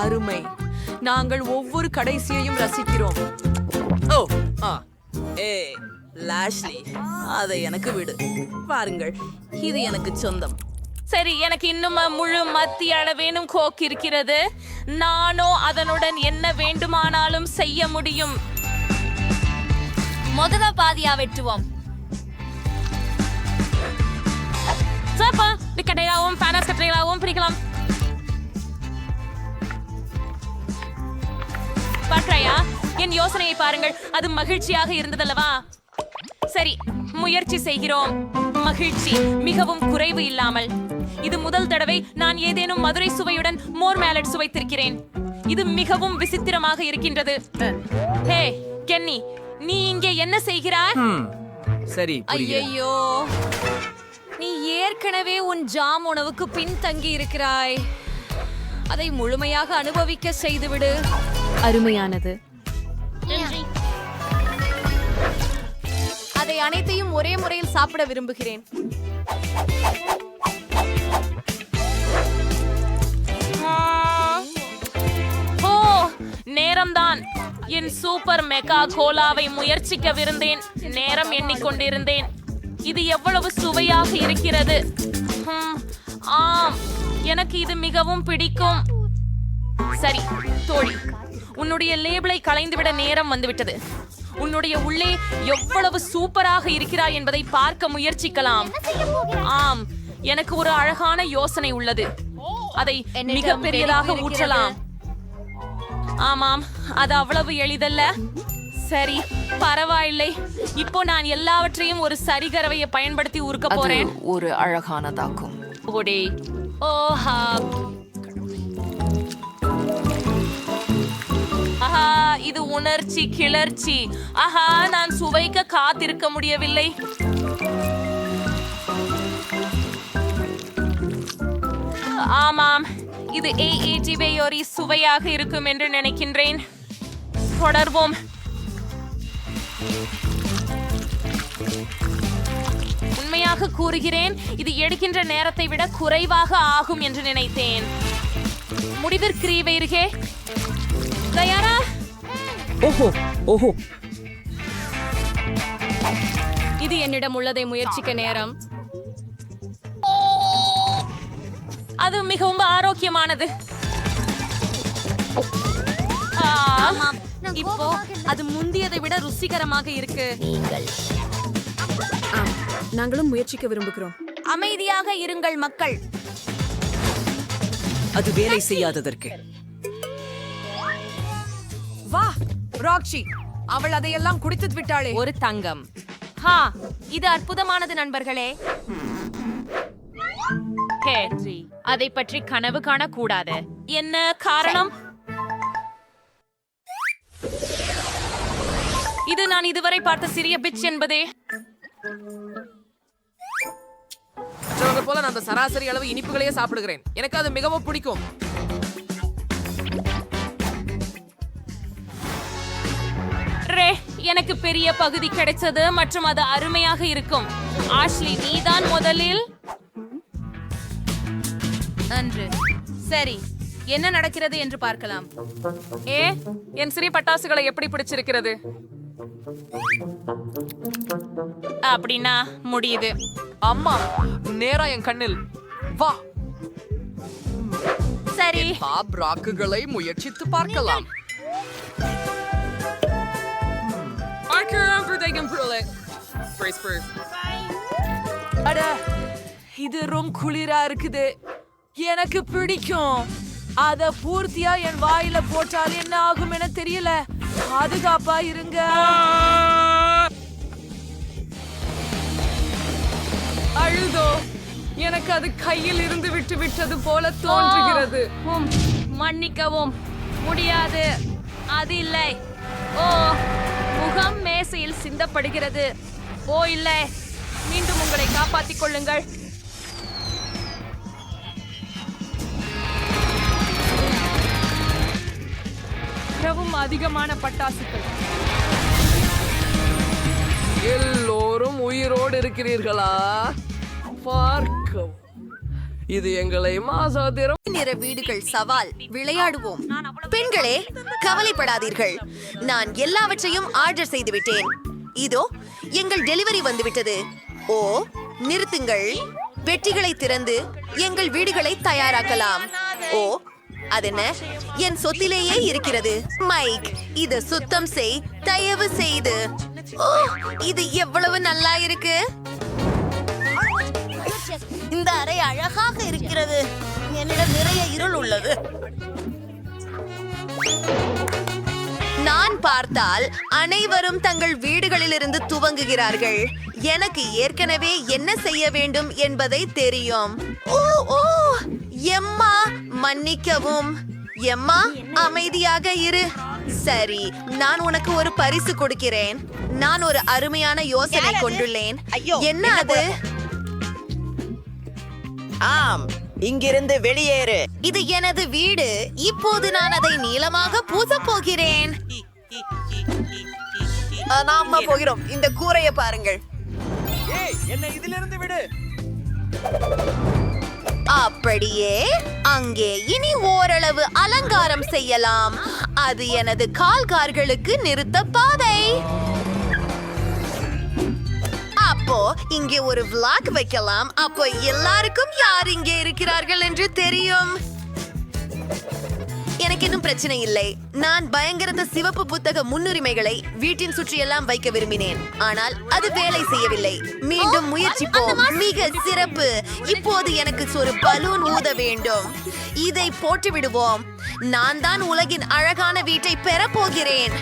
அருமை. நாங்கள் ஒவ்வொரு கடைசியையும் ரசிக்கிறோம். ஓ, லாஷ்லி, அதை எனக்கு விடு. பாருங்கள், இது எனக்கு சொந்தம். சரி, எனக்கு இன்னும் முழு மத்திய அளவேனும் கோக் இருக்கிறது. நானோ அதனுடன் என்ன வேண்டுமானாலும் செய்ய முடியும். முதல்ல பாதியா வெட்டுவோம். கட்டையாகவும் பேனஸ் கட்டைகளாகவும் பிரிக்கலாம். பார்க்கறையா? என் யோசனையை பாருங்கள். அது மகிழ்ச்சியாக இருந்ததல்லவா? சரி, முயற்சி செய்கிறோம். மகிழ்ச்சி மிகவும் குறைவு இல்லாமல். இது முதல் தடவை நான் ஏதேனும் மதுரை சுவையுடன் மோர் மேலட் சுவைத்திருக்கிறேன். இது மிகவும் விசித்திரமாக இருக்கின்றது. ஹே கென்னி, நீ இங்கே என்ன செய்கிறாய்? சரி, ஐயையோ, நீ ஏற்கனவே உன் ஜாம் உணவுக்கு பின்தங்கி இருக்கிறாய். அதை முழுமையாக அனுபவிக்க செய்துவிடு. அருமையானது. அதை அனைத்தையும் ஒரே முறையில் சாப்பிட விரும்புகிறேன். ஓ, நேரம்தான். என் சூப்பர் மெகா கோலாவை முயற்சிக்கவிருந்தேன். நேரம் எண்ணிக்கொண்டிருந்தேன். இது எவ்வளவு சுவையாக இருக்கிறது. ஆம், எனக்கு இது மிகவும் பிடிக்கும். சரி தோழி, உன்னுடைய லேபிளை களைந்துவிட நேரம் வந்துவிட்டது. உன்னுடைய உள்ளே எவ்வளவு சூப்பராக இருக்கிறாய் என்பதை பார்க்க முயற்சிக்கலாம். ஆம், எனக்கு ஒரு அழகான யோசனை உள்ளது. அதை மிக பெரியதாக ஊற்றலாம். ஆமாம், அது அவ்வளவு எளிதல்ல. சரி, பரவாயில்லை. இப்போ நான் எல்லாவற்றையும் ஒரு சரிகரவையை பயன்படுத்தி உருக்க போறேன். ஒரு அழகானதாக்கும். ஓடே, ஓஹா, ஆஹா, இது உணர்ச்சி கிளர்ச்சி. ஆஹா, நான் சுவைக்க காத்திருக்க முடியவில்லை. ஆமாம், இது ஏஏஜிவேயோரி சுவையாக இருக்கும் என்று நினைக்கின்றேன். தொடர்வோம். உண்மையாக கூறுகிறேன், இது எடுக்கின்ற நேரத்தை விட குறைவாக ஆகும் என்று நினைத்தேன். முடிவிற்கிறீர்களே தயாரா? ஓஹோ ஓஹோ இது என்னிடம் உள்ளதை முயற்சிக்க நேரம். அது மிகவும் ஆரோக்கியமானது. இப்போ அது முந்தியதை விட ருசிகரமாக இருக்கு. நாங்களும் முயற்சிக்க விரும்புகிறோம். அமைதியாக இருங்கள் மக்கள். அது வேலை செய்யாததற்கு. வா ராக்ஷி, அவள் அதையெல்லாம் குடித்து விட்டாளே. ஒரு தங்கம். ஹா, இது அற்புதமானது நண்பர்களே. ஹே, அதை பற்றி கனவு காணக்கூடாது. என்ன காரணம்? இது நான் இதுவரை பார்த்த சிறிய பிட்ச் என்பதே. மற்றவங்க போல நான் அந்த சராசரி அளவு இனிப்புகளையே சாப்பிடுகிறேன். எனக்கு அது மிகவும் பிடிக்கும். ரே, எனக்கு பெரிய பகுதி கிடைச்சது மற்றும் அது அருமையாக இருக்கும். ஆஷ்லி, நீதான் முதலில். நன்று. சரி, என்ன நடக்கிறது என்று பார்க்கலாம். என் சிறிய பட்டாசுகளை எப்படி பிடிச்சிருக்கிறது? அப்படின்னா முடியுது. அம்மா, நேரா என் கண்ணில். வா, சரி, பாப் ராக்குகளை முயற்சித்து பார்க்கலாம். அட, இது ரொம்ப குளிரா இருக்குது. எனக்கு பிடிக்கும். அத பூர்த்தியா என் வாயில போட்டால் என்ன ஆகும் என தெரியல. பாதுகாப்பா இருங்க. அழுதோ, எனக்கு அது கையில் இருந்து விட்டு விட்டது போல தோன்றுகிறது. மன்னிக்கவும், முடியாது. அது இல்லை. ஓ, முகம் மேசையில் சிந்தப்படுகிறது. ஓ இல்லை, மீண்டும் உங்களை காப்பாற்றிக் கொள்ளுங்கள். மிகவும் அதிகமான பட்டாசுகள். எல்லோரும் உயிரோடு இருக்கிறீர்களா? பார்க்கவும். இது எங்களை மாசாதிரம். நிற வீடுகள் சவால் விளையாடுவோம். பெண்களே, கவலைப்படாதீர்கள். நான் எல்லாவற்றையும் ஆர்டர் செய்து விட்டேன். இதோ எங்கள் டெலிவரி வந்துவிட்டது. ஓ, நிறுத்துங்கள். பெட்டிகளை திறந்து எங்கள் வீடுகளை தயாராக்கலாம். ஓ, அதென்ன, என் சொத்திலேயே இருக்கிறது. மைக், இத சுத்தம் செய் தயவு செய்து. ஓ, இது எவ்வளவு நல்லா இருக்கு. இந்த அறை அழகாக இருக்கிறது. என்னிடம் நிறைய இருள் உள்ளது. நான் பார்த்தால் அனைவரும் தங்கள் வீடுகளிலிருந்து துவங்குகிறார்கள். எனக்கு ஏற்கனவே என்ன செய்ய வேண்டும் என்பதை தெரியும். ஓ ஓ, எம்மா, மன்னிக்கவும். எம்மா, அமைதியாக இரு. சரி, நான் உனக்கு ஒரு பரிசு கொடுக்கிறேன். நான் ஒரு அருமையான யோசனை கொண்டுள்ளேன். என்ன அது? ஆம், இங்கிருந்து வெளியேறு. இது எனது வீடு. இப்போது நான் அதை நீளமாக பூசப் போகிறேன். நாம போகிறோம். இந்த கூரையை பாருங்கள். என்னை இதிலிருந்து விடு. அப்படியே அங்கே இனி ஓரளவு அலங்காரம் செய்யலாம். அது எனது கால்கார்களுக்கு நிறுத்த பாதை. அப்போ இங்கே ஒரு விளாக் வைக்கலாம். அப்போ எல்லாருக்கும் யார் இங்கே இருக்கிறார்கள் என்று தெரியும். எனக்கு இன்னும் பிரச்சனை இல்லை. நான் பயங்கரத சிவப்பு புத்தக முன்னுரிமைகளை வீட்டின் சுற்றியெல்லாம் வைக்க விரும்பினேன். ஆனால் அது வேலை செய்யவில்லை. மீண்டும் முயற்சிப்போம். மிக சிறப்பு. இப்போது எனக்கு ஒரு பலூன் ஊத வேண்டும். இதை போட்டு விடுவோம். நான் தான் உலகின் அழகான வீட்டை பெறப் போகிறேன்.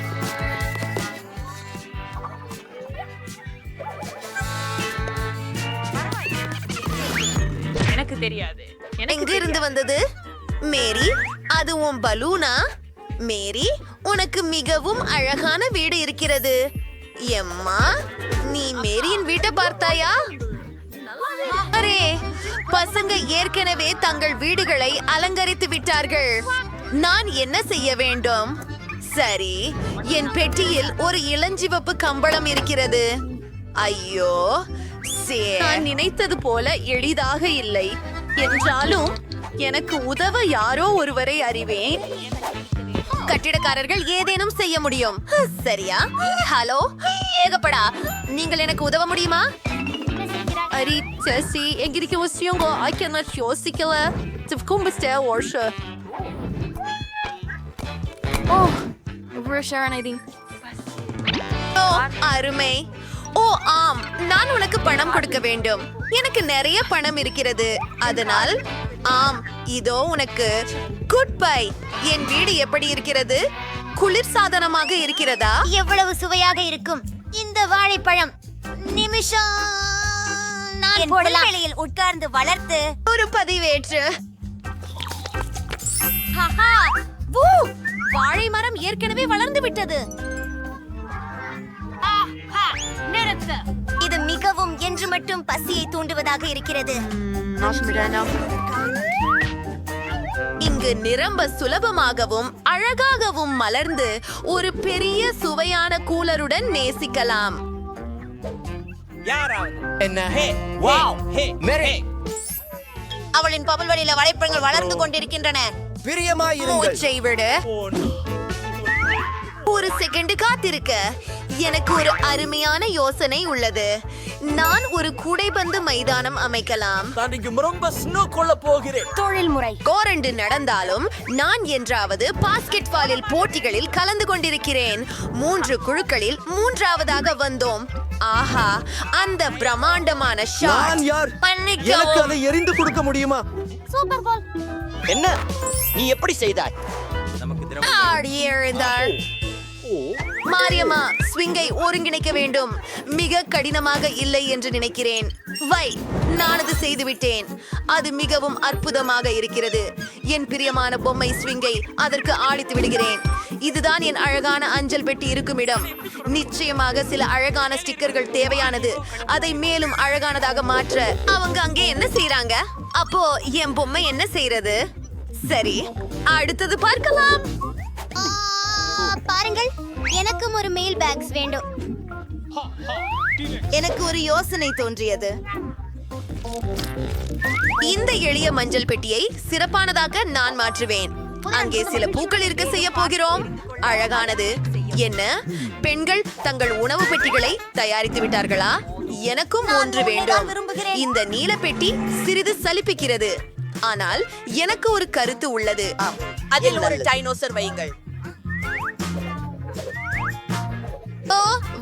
எனக்கு தெரியாது. எங்கிருந்து வந்தது? மேரி, அது உன் பலூனா? மேரி, உனக்கு மிகவும் அழகான வீடு இருக்கிறது. எம்மா, நீ மேரியின் வீட்டை பார்த்தாயா? அரே, பசங்க ஏற்கனவே தங்கள் வீடுகளை அலங்கரித்து விட்டார்கள். நான் என்ன செய்ய வேண்டும்? சரி, என் பெட்டியில் ஒரு இளஞ்சிவப்பு கம்பளம் இருக்கிறது. ஐயோ, நான் நினைத்தது போல எளிதாக இல்லை. என்றாலும் எனக்கு உதவ யாரோ ஒருவரை அறிவேன். கட்டிடக்காரர்கள் ஏதேனும் செய்ய முடியும். சரியா? ஹலோ ஏகப்படா, நீங்கள் எனக்கு உதவ முடியுமா? அரி செசி எங்கிருக்க விஷயங்க ஐக்கிய யோசிக்கல கும்பிஸ்ட வருஷ. ஓ அருமை. ஓ ஆம், நான் உனக்கு பணம் கொடுக்க வேண்டும். எனக்கு நிறைய பணம் இருக்கிறது, அதனால் ஆம், இதோ உனக்கு. Good bye. என் வீடு எப்படி இருக்கிறது? குளிர் சாதனமாக இருக்கிறதா? எவ்வளவு சுவையாக இருக்கும் இந்த வாழைப்பழம். நிமிஷம், நான் புல்வெளியில் உட்கார்ந்து வளர்த்து ஒரு பதிவேற்று. வாழை மரம் ஏற்கனவே வளர்ந்து விட்டது. இது மிகவும் என்று மட்டும் பசியை தூண்டுவதாக இருக்கிறது. இங்கு நிரம்ப சுலபமாகவும் அழகாகவும் மலர்ந்து ஒரு பெரிய சுவையான கூலருடன் நேசிக்கலாம். அவளின் பவல்வெளியில வளைப்பழங்கள் வளர்ந்து கொண்டிருக்கின்றன. மூச்சை விடு. ஒரு செகண்ட் காத்திருக்க. எனக்கு ஒரு அருமையான யோசனை உள்ளது. நான் ஒரு கூடைப்பந்து மைதானம் அமைக்கலாம். தொழில்முறை கோரண்டு நடந்தாலும் நான் என்றாவது பாஸ்கெட் பாலில் போட்டிகளில் கலந்து கொண்டிருக்கிறேன். 3 குழுக்களில் 3ஆவதாக வந்தோம். ஆஹா, அந்த பிரம்மாண்டமான ஷாட். எனக்கு அதை எரிந்து கொடுக்க முடியுமா? சூப்பர் கோல். என்ன நீ எப்படி செய்தாய்? எழுந்தாள். மாரியம்மா, ஸ்விங்கை ஒருங்கிணைக்க வேண்டும். மிக கடினமாக இல்லை என்று நினைக்கிறேன். வை, நான் அது செய்துவிட்டேன். அது மிகவும் அற்புதமாக இருக்கிறது. என் பிரியமான பொம்மை ஸ்விங்கை அதற்கு ஆடித்து விடுகிறேன். இதுதான் என் அழகான அஞ்சல் பெட்டி இருக்கும் இடம். நிச்சயமாக சில அழகான ஸ்டிக்கர்கள் தேவையானது. அதை மேலும் அழகானதாக மாற்ற அவங்க அங்கே என்ன செய்றாங்க? அப்போ என் பொம்மை என்ன செய்யறது? சரி, அடுத்தது பார்க்கலாம். பாருங்கள், எனக்கும் ஒரு மெயில் பேக்ஸ் வேண்டும். எனக்கு ஒரு யோசனை தோன்றியது. இந்த எளிய மஞ்சள் பெட்டியை சிறப்பானதாக நான் மாற்றுவேன். அங்கே சில பூக்கள் இருக்க செய்ய போகிறோம். அழகானது. என்ன, பெண்கள் தங்கள் உணவு பெட்டிகளை தயாரித்து விட்டார்களா? எனக்கும் ஒன்று வேண்டும். இந்த நீல பெட்டி சிறிது சலிப்பிக்கிறது, ஆனால் எனக்கு ஒரு கருத்து உள்ளது. அதில் ஒரு டைனோசர் வையுங்கள். ஓ,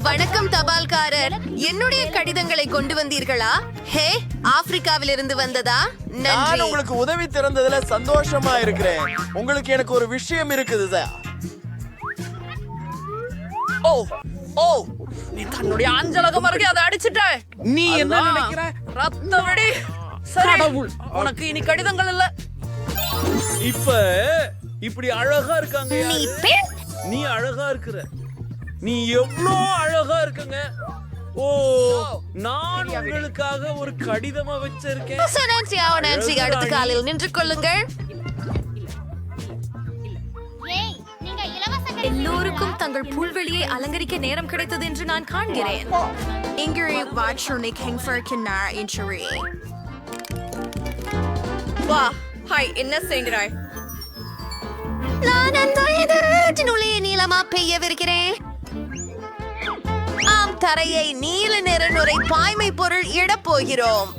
வணக்கம் தபால்காரர். என்னுடைய கடிதங்களை கொண்டு வந்தீர்களா? ஹே, ஆப்பிரிக்காவிலிருந்து வந்ததா? நான் நன்றி. உங்களுக்கு உதவி திறந்ததுல சந்தோஷமா இருக்கிறேன். உங்களுக்கு எனக்கு ஒரு விஷயம் இருக்குது சார். ஓ ஓ, நீ தன்னுடைய அஞ்சலகம் அருகே அதை அடிச்சிட்ட. நீ என்ன நினைக்கிற? ரத்த வெடி. சரி, உனக்கு இனி கடிதங்கள் இல்ல. இப்ப இப்படி அழகா இருக்காங்க. நீ அழகா இருக்கிற. நீ எவ்வளோ அழகா இருக்குங்க. ஓ, நான் உங்களுக்காக ஒரு கடிதமா வச்சிருக்கேன். நன்றி. அடுத்த காலில் நின்று கொள்ளுங்கள். எல்லோருக்கும் தங்கள் புல்வெளியை அலங்கரிக்க நேரம் கிடைத்தது என்று நான் காண்கிறேன். வா, ஹாய், என்ன செய்கிறாய்? நான் அந்த எதிர்நுழைய நீளமா பெய்யவிருக்கிறேன். ஆம், தரையை நீல நிற நுரை பாய்மை பொருள் இடப் போகிறோம்.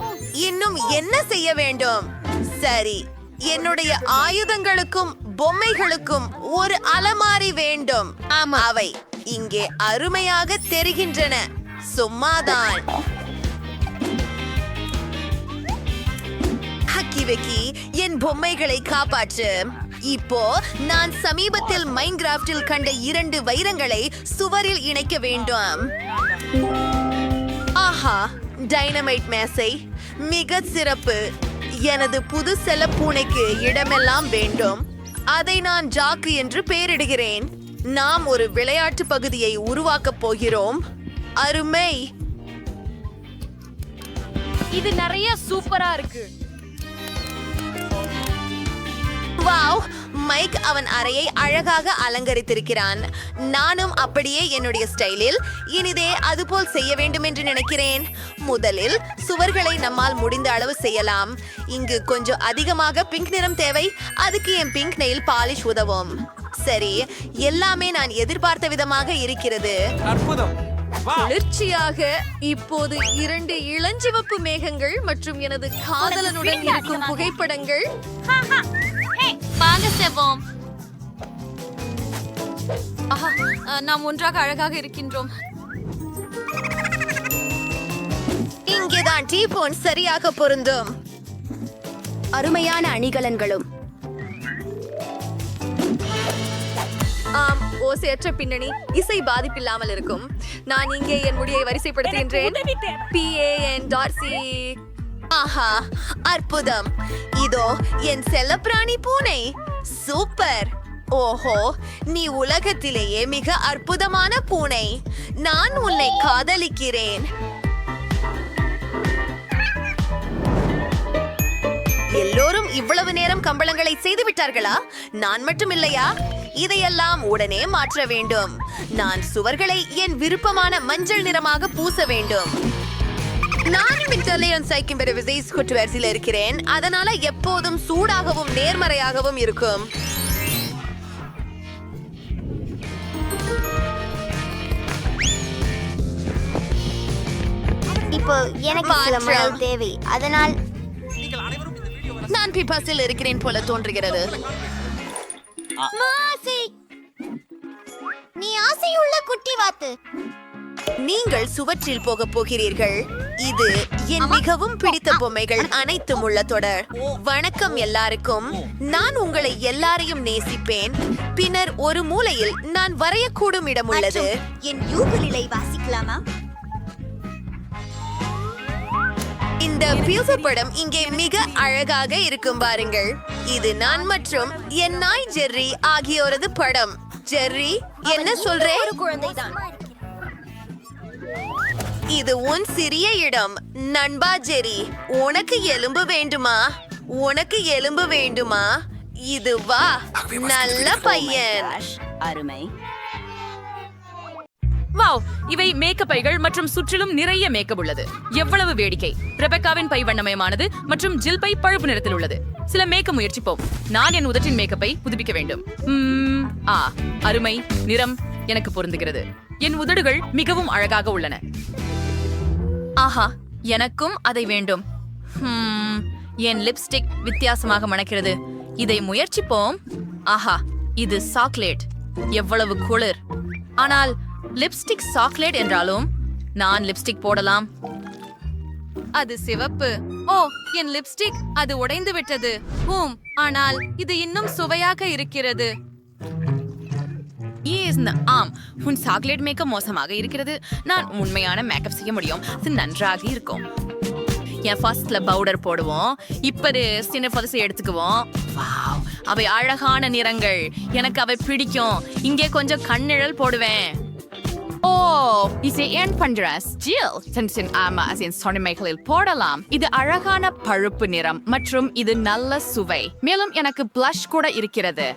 இன்னும் என்ன செய்ய வேண்டும்? சரி, என்னுடைய ஆயுதங்களுக்கும் பொம்மைகளுக்கும் ஒரு அலமாரி வேண்டும். அவை இங்கே அருமையாக தெரிகின்றன. சும்மாதான். ஹக்கி வெக்கி, என் பொம்மைகளை காப்பாற்று. இப்போ நான் சமீபத்தில் மைன்கிராஃப்டில் கண்ட 2 வைரங்களை சுவரில் இணைக்க வேண்டும். ஆஹா, டைனமைட் மேசை மிக சிறப்பு. எனது புது செல்ல பூனைக்கு இடமெல்லாம் வேண்டும். அதை நான் ஜாக்கு என்று பெயரிடுகிறேன். நாம் ஒரு விளையாட்டு பகுதியை உருவாக்கப் போகிறோம். அருமை. இது நிறைய சூப்பரா இருக்கு. வாவ், மைக் அவன் அறையை அழகாக அலங்கரித்திருக்கிறான். நானும் அப்படியே என்னுடைய ஸ்டைலில் இனிதே அதுபோல் செய்ய வேண்டும் என்று நினைக்கிறேன். முதலில் சுவர்களை நம்மால் முடிந்த அளவு செய்யலாம். இங்கு கொஞ்சம் அதிகமாக பிங்க் நிறம் தேவை. அதுக்கு என் பிங்க் நெயில் பாலிஷ் உதவும். சரி, எல்லாமே நான் எதிர்பார்த்த விதமாக இருக்கிறது. அற்புதம். குளிர்ச்சியாக இப்போது 2 இளஞ்சிவப்பு மேகங்கள் மற்றும் எனது காதலனுடன் இருக்கும் புகைப்படங்கள். வாங்க செவ்வோம். ஆஹா, நாம் ஒன்றாக அழகாக இருக்கின்றோம். இங்கேதான் டீபோன் சரியாக பொருந்தும். அருமையான அணிகலன்களும். ஆம், ஓசையற்ற பின்னணி இசை பாதிப்பில்லாமல் இருக்கும். நான் இங்கே என் முடியை வரிசைப்படுத்துகின்றேன். PAN.C. ஆஹா, அற்புதம். இதோ என் செல்லப்பிராணி பூனை. சூப்பர். ஓஹோ, நீ உலகத்திலேயே மிக அற்புதமான பூனை. நான் உன்னை காதலிக்கிறேன். எல்லோரும் இவ்வளவு நேரம் கம்பளங்களை செய்து விட்டார்களா? நான் மட்டும் இல்லையா? இதையெல்லாம் உடனே மாற்ற வேண்டும். நான் சுவர்களை என் விருப்பமான மஞ்சள் நிறமாக பூச வேண்டும். நானும் இட்டாலியன் சைக்கிள் பெற விசை ஸ்குட்வேர்ஸில் இருக்கிறேன். அதனால எப்போதும் சூடாகவும் நேர்மறையாகவும் இருக்கும். இப்போ எனக்கு சில மணல் தேவை. அதனால் நான் பிபாசில் இருக்கிறேன் போல தோன்றுகிறது. நீ ஆசையுள்ள குட்டி வாத்து. நீங்கள் சுவற்றில் போக போகிறீர்கள். இது என் மிகவும் பிடித்த பொம்மைகள் அனைத்தும் உள்ள தொடர். வணக்கம் எல்லாருக்கும். நான் உங்களை எல்லாரையும் நேசிப்பேன். பின்னர் ஒரு மூலையில் நான் வரையக்கூடும் இடம் உள்ளது. என் யூகுலிலை வாசிக்கலாமா? இந்த பியூச படம் இங்கே மிக அழகாக இருக்கும் பாருங்கள். இது நான் மற்றும் என் நாய் ஜெர்ரி ஆகியோரது படம். ஜெர்ரி, என்ன சொல்றேன்? ஒரு குழந்தைதான். இது உன் சிறிய இடம். நண்பா ஜெரி, உனக்கு எலும்பு வேண்டுமா? உனக்கு எலும்பு வேண்டுமா? இது வா, நல்ல பையன். அருமை. வாவ், இவை மேக்கப் பைகள் மற்றும் சுற்றிலும் நிறைய மேக்கப் உள்ளது. எவ்வளவு வேடிக்கை! ரெபெக்காவின் பை வண்ணமயமானது மற்றும் ஜில் பை பழுப்பு நிறத்தில் உள்ளது. சில மேக்கப் முயற்சிப்போம். நான் என் உதட்டின் மேக்கப்பை புதுப்பிக்க வேண்டும். அருமை. நிறம் எனக்கு பொருந்துகிறது. என் உதடுகள் மிகவும் அழகாக உள்ளன. ஆஹா, எனக்கும் அதை வேண்டும். என் லிப்ஸ்டிக் வித்தியாசமாக மணக்கிறது. இதை முயற்சிப்போம். ஆஹா, இது சாக்லேட். எவ்வளவு குளிர்! ஆனால் லிப்ஸ்டிக் சாக்லேட் என்றாலும் நான் லிப்ஸ்டிக் போடலாம். அது சிவப்பு. ஓ, என் லிப்ஸ்டிக் அது உடைந்து விட்டது. ஆனால் இது இன்னும் சுவையாக இருக்கிறது. ஆம், உன் சாக்லேட் மேக்கப் மோசமாக இருக்கிறது. நான் உண்மையான மேக்கப் செய்ய முடியும். இது நன்றாக இருக்கும். என் ஃபர்ஸ்ட்ல பவுடர் போடுவோம். இப்பது சின்ன பதசை எடுத்துக்குவோம். வாவ், அவை அழகான நிறங்கள். எனக்கு அவை பிடிக்கும். இங்கே கொஞ்சம் கண்ணிழல் போடுவேன். ஓ, இதை ஏன் பண்றஸ்? ஜில் சொன்னிமைகளில் போடலாம். இது அழகான பழுப்பு நிறம் மற்றும் இது நல்ல சுவை. மேலும் எனக்கு ப்ளஷ் கூட இருக்கிறது.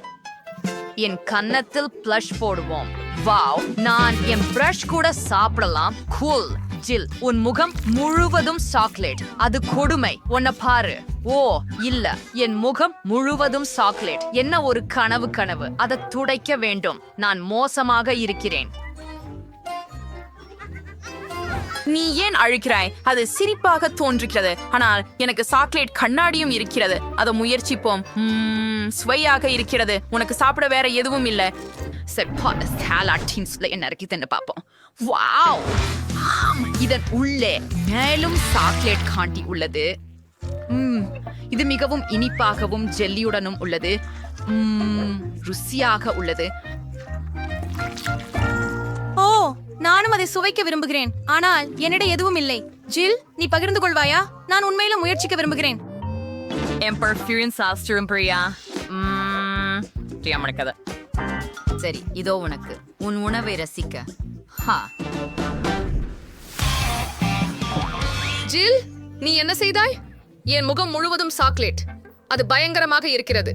என் கன்னத்தில் ப்ளஷ் போடுவோம். வாவ், நான் என் ப்ரஷ் கூட சாப்பிடலாம். கூல். ஜில், உன் முகம் முழுவதும் சாக்லேட். அது கொடுமை. உன்னை பாரு. ஓ இல்ல, என் முகம் முழுவதும் சாக்லேட். என்ன ஒரு கனவு. அதை துடைக்க வேண்டும். நான் மோசமாக இருக்கிறேன். நீ ஏன் அழுகிறாய்? அது சிரிப்பாக தோன்றுகிறது. ஆனால் எனக்கு சாக்லேட் கண்ணாடியும் இருக்கிறது. அதை முயற்சிப்போம். சுவையாக இருக்கிறது. உனக்கு சாப்பிட வேற எதுவும் இல்லை. என்ன இருக்குதுன்னு பார்ப்போம். வாவ், இதன் உள்ளே மேலும் சாக்லேட் காண்டி உள்ளது. இது மிகவும் இனிப்பாகவும் ஜெல்லியுடனும் உள்ளது. ருசியாக உள்ளது. ஓ, நானும் அதை சுவைக்க விரும்புகிறேன். ஆனால் என்னிடம் எதுவும் இல்லை. ஜில், நீ பகிர்ந்து கொள்வாயா? நான் உண்மையில முயற்சிக்க விரும்புகிறேன். என் பர்ஃபியூம் சாஸ்திரம் பிரியா. சரி, இதோ உனக்கு உன் உணவை ரசிக்க. ஜில், நீ என்ன செய்தாய்? என் முகம் முழுவதும் சாக்லேட். அது பயங்கரமாக இருக்கிறது.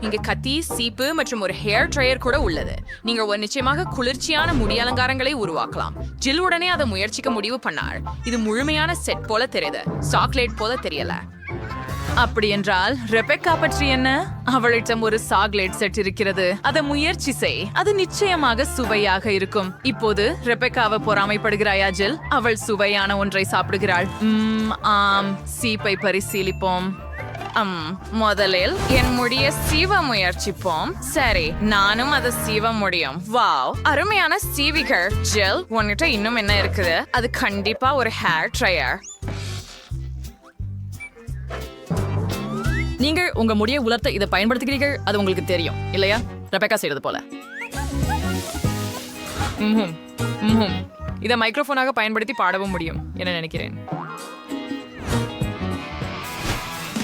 இங்க கத்தி, சீப்பு மற்றும் ஒரு ஹேர் ட்ரையர் கூட உள்ளது. நீங்க ஒரு நிச்சயமாக குளிர்ச்சியான முடி அலங்காரங்களை உருவாக்கலாம். ஜில் உடனே அதை முயற்சிக்க முடிவு பண்ணாள். இது முழுமையான செட் போல தெரியுது, சாக்லேட் போல தெரியல. அப்படி என்றால் ரெபெக்கா பற்றி என்ன? அவளிடம் ஒரு சாக்லேட் செட் இருக்கிறது. அதை முயற்சி செய், அது நிச்சயமாக சுவையாக இருக்கும். இப்போது ரெபெக்காவை பொறாமைப்படுகிறாயா ஜில்? அவள் சுவையான ஒன்றை சாப்பிடுகிறாள். ஆம், சீப்பை பரிசீலிப்போம். முதலில் என் முடிய சீவ முயற்சிப்போம். சரி, நானும் அதை சீவ முடியும். வாவ், அருமையான சீவிகள். ஜில், உன்கிட்ட இன்னும் என்ன இருக்குது? அது கண்டிப்பா ஒரு ஹேர் ட்ரையர். நீங்கள் உங்க முடிய உலர்த்த இதை பயன்படுத்துகிறீர்கள், அது உங்களுக்கு தெரியும் இல்லையா? ரெபெக்கா செய்யறது போல. இதை மைக்ரோஃபோனாக பயன்படுத்தி பாடவும் முடியும் என நினைக்கிறேன்.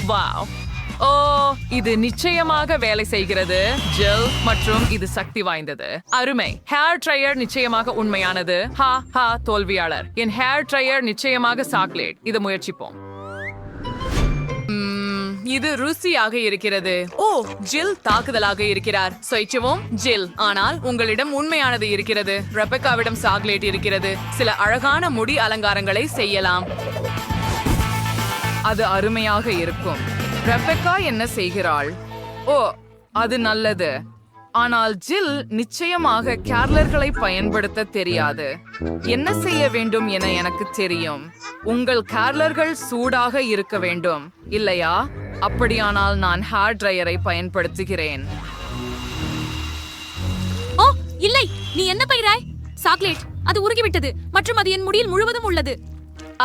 வாவ், ஓ, இது நிச்சயமாக வேலை செய்கிறது ஜெல், மற்றும் இது சக்தி வாய்ந்தது. அருமை. ஹேர் ட்ரையர் நிச்சயமாக உண்மையானது. தோல்வியாளர். என் ஹேர் ட்ரையர் நிச்சயமாக சாக்லேட். இதை முயற்சிப்போம். இது ருசியாக இருக்கிறது. ஓ, ஜில் தாக்குதலாக இருக்கிறார். சொய்ச்சுவோம் ஜில். ஆனால் உங்களிடம் உண்மையானது இருக்கிறது. ரெபெக்காவிடம் சாக்லேட் இருக்கிறது. சில அழகான முடி அலங்காரங்களை செய்யலாம். அது அருமையாக இருக்கும். ரெபெக்கா என்ன செய்கிறாள்? ஓ, அது நல்லது. ஆனால் ஜில் நிச்சயமாக கேர்லர்களை பயன்படுத்த தெரியாது. என்ன செய்ய வேண்டும் என எனக்கு தெரியும். உங்கள் கேர்லர்கள் சூடாக இருக்க வேண்டும் இல்லையா? அப்படியானால் நான் ஹேர் ட்ரையரை பயன்படுத்துகிறேன். ஓ இல்லை, நீ என்ன பயிராய்? சாக்லேட். அது உருகிவிட்டது மற்றும் அது என் முடியில் முழுவதும் உள்ளது.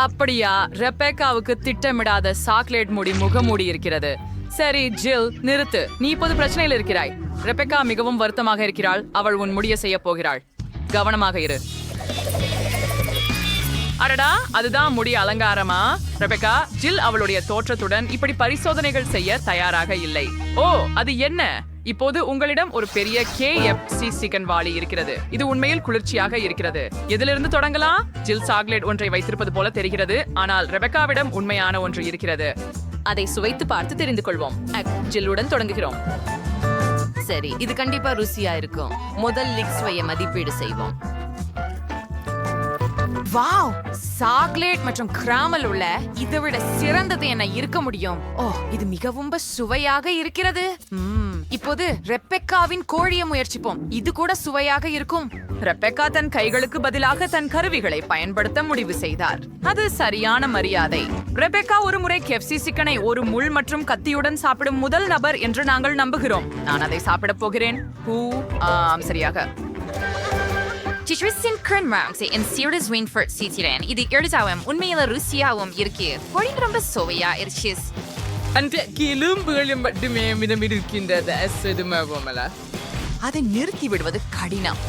அப்படியா? ரெபெக்காவுக்கு திட்டமிடாத சாக்லேட் முடி முகமூடி இருக்கிறது. சரி ஜில், நிறுத்து. நீ இப்போது பிரச்சனையில் இருக்கிறாய். ரெபெக்கா மிகவும் வருத்தமாக இருக்கிறாள். அவள் உன் முடிய செய்ய போகிறாள். கவனமாக இரு. அடடா, அதுதான் முடி அலங்காரமா? ரெபெக்கா, ஜில் அவளுடைய தோற்றத்துடன் இப்படி பரிசோதனைகள் செய்ய தயாராக இல்லை. ஓ, அது என்ன? இப்போது உங்களிடம் ஒரு பெரிய KFC சிக்கன் வாளி இருக்கிறது. இது உண்மையில் குளிர்ச்சியாக இருக்கிறது. எதிலிருந்து தொடங்கலாம்? ஜில் சாக்லேட் ஒன்றை வைத்திருப்பது போல தெரிகிறது, ஆனால் ரெபெக்காவிடம் உண்மையான ஒன்று இருக்கிறது. அதை சுவைத்து பார்த்து தெரிந்து கொள்வோம். ஜில்லுடன் தொடங்குகிறோம். சரி, இது கண்டிப்பா ருசியா இருக்கும். முதல் லிக் சுவையை மதிப்பீடு செய்வோம். வாவ், சாக்லேட் மற்றும் கிராமல் உள்ள இதை விட சிறந்தது என்ன இருக்க முடியும்? ஓ, இது மிகவும் சுவையாக இருக்கிறது. இப்போது ரெபெக்காவின் கோழியை முயற்சிப்போம். இது கூட சுவையாக இருக்கும். ரெபெக்கா தன் கைகளுக்கு பதிலாக தன் கருவிகளை பயன்படுத்த முடிவு செய்தார். அது சரியான மரியாதை. ரெபெக்கா ஒரு முறை KFC சிக்கனை ஒரு முள் மற்றும் கத்தியுடன் சாப்பிடும் முதல் நபர் என்று நாங்கள் நம்புகிறோம். நான் அதை சாப்பிட போகிறேன். சரியாக. இது எழுதாவும் உண்மையில ருசியாவும் இருக்கு. ரொம்ப சுவையா இருக்கு. அந்த கிளும்புகளும் மட்டுமே மிதம் இருக்கின்றது. அதை நிறுத்தி விடுவது கடினம்.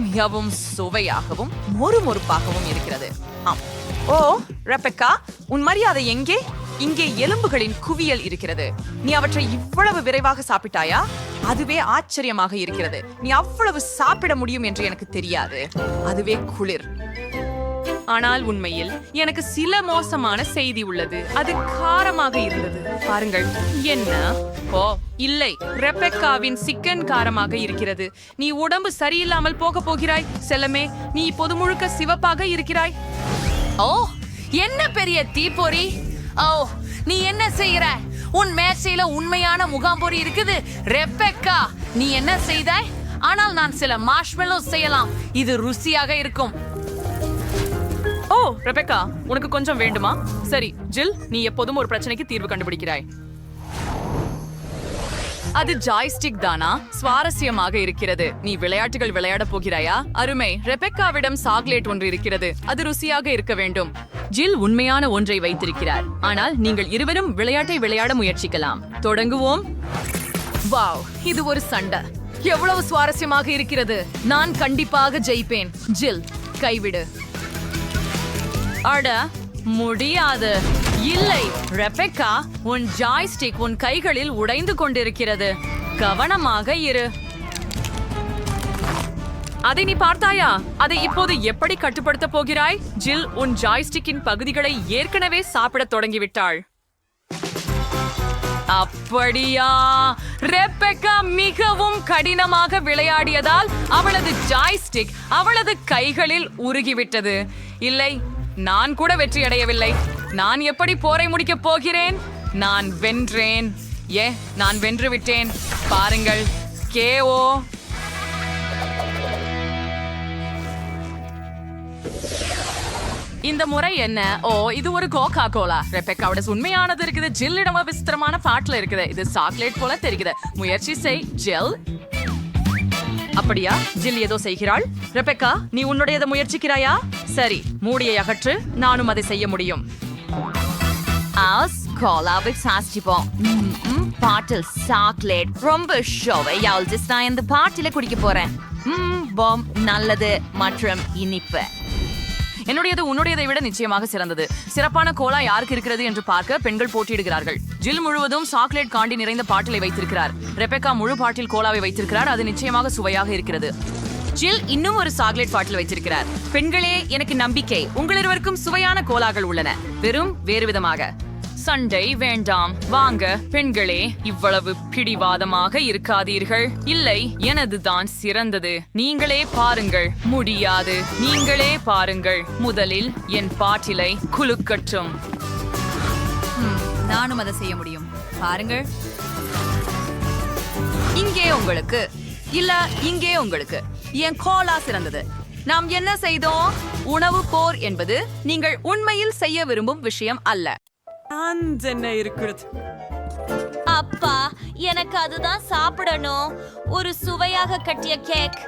மிகவும் சுவையாகவும் மொறுமொறுப்பாகவும் இருக்கிறது. ஆம். ஓ, ரெபெக்கா, உன் மரியாதை எங்கே? இங்கே எலும்புகளின் குவியல் இருக்கிறது. நீ அவற்றை இவ்வளவு விரைவாக சாப்பிட்டாயா? அதுவே ஆச்சரியமாக இருக்கிறது. நீ அவ்வளவு சாப்பிட முடியும் என்று எனக்கு தெரியாது. அதுவே குளிர். ஆனால் உண்மையில் எனக்கு சில மோசமான செய்தி உள்ளது. அது காரமாக இருந்தது. பாருங்கள். என்ன? ஓ இல்லை, ரெபெக்காவின் சிக்கன் காரமாக இருக்கிறது. நீ உடம்பு சரியில்லாமல் போக போகிறாய் செல்லமே. நீ இப்போது முழுக்க சிவப்பாக இருக்கிறாய். ஓ, என்ன பெரிய தீப்பொறி! ஓ, நீ என்ன செய்யற? உன் மேசையில உண்மையான முகாம்பொறி இருக்குது. ரெபெக்கா, நீ என்ன செய்தாய்? ஆனால் நான் சில மார்ஷ்மெல்லோ செய்யலாம். இது ருசியாக இருக்கும். ஓ, ரெபெக்கா, உனக்கு கொஞ்சம் வேண்டுமா? சரி ஜில், நீ எப்போதும் ஒரு பிரச்சனைக்கு தீர்வு கண்டுபிடிக்கிறாய். அது ஜாய்ஸ்டிக் தானா? சுவாரஸ்யமாக இருக்கிறது. நீ விளையாட்டுகள் விளையாட போகிறாயா? அருமை. ரெபெக்காவிடம் சாக்லேட் ஒன்று இருக்கிறது. அது ருசியாக இருக்க வேண்டும். ஜில் உண்மையான ஒன்றை வைத்திருக்கிறார். ஆனால் நீங்கள் இருவரும் விளையாட்டை விளையாட முயற்சிக்கலாம். தொடங்குவோம். வாவ், இது ஒரு சண்டை. எவ்வளவு சுவாரஸ்யமாக இருக்கிறது. நான் கண்டிப்பாக ஜெயிப்பேன். ஜில், கைவிடு. அட, முடியாது. இல்லை ரெபெக்கா, உன் ஜாய்ஸ்டிக் உன் கைகளில் உடைந்து கொண்டிருக்கிறது. கவனமாக இரு. அதை நீ பார்த்தாயா? அதை இப்போது எப்படி கட்டுப்படுத்த போகிறாய்? ஜில் உன் ஜாய்ஸ்டிக்கின் பகுதிகளை ஏற்கனவே சாப்பிடத் தொடங்கிவிட்டாள். அப்படியா? ரெபெக்கா மிகவும் கடினமாக விளையாடியதால் அவளது ஜாய்ஸ்டிக் அவளது கைகளில் உருகிவிட்டது. இல்லை, நான் கூட வெற்றி அடையவில்லை. நான் எப்படி போரை முடிக்கப் போகிறேன்? நான் வென்றேன். நான் வென்று விட்டேன். பாருங்கள், கேஓ. இந்த முறை என்ன? இது ஒரு கோகா கோலா. ரெபெக்காவோட உண்மையானது இருக்குது. ஜில்லிடம் விசித்திரமான பாட்டுல இருக்குது. இது சாக்லேட் போல தெரிகிறது. முயற்சி செய் ஜில். அப்படியா? ஜில் ஏதோ செய்கிறாள். ரெபெக்கா, நீ உன்னுடையதை முயற்சிக்கிறாயா? சரி, மூடியை அகற்று. நானும் அதை செய்ய முடியும். கோலாவை சாஸ்டிப்போம். பாட்டில் சாக்லேட் ரொம்ப ஷோவையா. நான் இந்த பாட்டில குடிக்க போறேன். நல்லது மற்றும் இனிப்பு. என்னுடையது உன்னுடையதை விட நிச்சயமாக சிறந்தது. சிறப்பான கோலா யாருக்கு இருக்கிறது என்று பார்க்க பெண்கள் போட்டியிடுகிறார்கள். ஜில் முழுவதும் சாக்லேட் காண்டி நிறைந்த பாட்டிலை வைத்திருக்கிறார். ரெபெக்கா முழு பாட்டில் கோலாவை வைத்திருக்கிறார். அது நிச்சயமாக சுவையாக இருக்கிறது. ஜில் இன்னும் ஒரு சாக்லேட் பாட்டில் வைத்திருக்கிறார். பெண்களே, எனக்கு நம்பிக்கை. உங்கள் இருவருக்கும் சுவையான கோலாக்கள் உள்ளன, வெறும் வேறு விதமாக. சண்டை வேண்டாம். வாங்க பெண்களே, இவ்வளவு பிடிவாதமாக இருக்காதீர்கள். இல்லை, எனதுதான் சிறந்தது. நீங்களே பாருங்கள். முடியாது, நீங்களே பாருங்கள். முதலில் என் பாட்டிலை குலுக்கட்டும். நானும் அதை செய்ய முடியும். பாருங்கள். இங்கே உங்களுக்கு இல்ல, இங்கே உங்களுக்கு. என் கோலா சிறந்தது. நாம் என்ன செய்தோம்? உணவு போர் என்பது நீங்கள் உண்மையில் செய்ய விரும்பும் விஷயம் அல்ல. என்ன இருக்கிறது? அப்பா, எனக்கு அதுதான் சாப்பிடணும். ஒரு சுவையாக கட்டிய கேக்.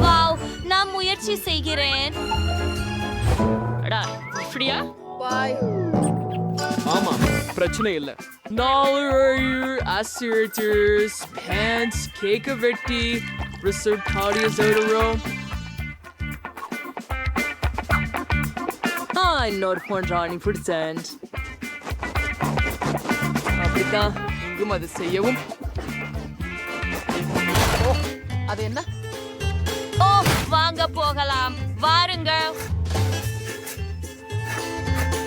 வாவ், நான் முயற்சி செய்கிறேன். ஆமா, பிரச்சனை இல்ல. கேக்க வெட்டி இன்னொரு பிடிச்சேன். அப்படித்தான் இங்கும் அது செய்யவும். அது என்ன? வாங்க போகலாம். வாருங்க.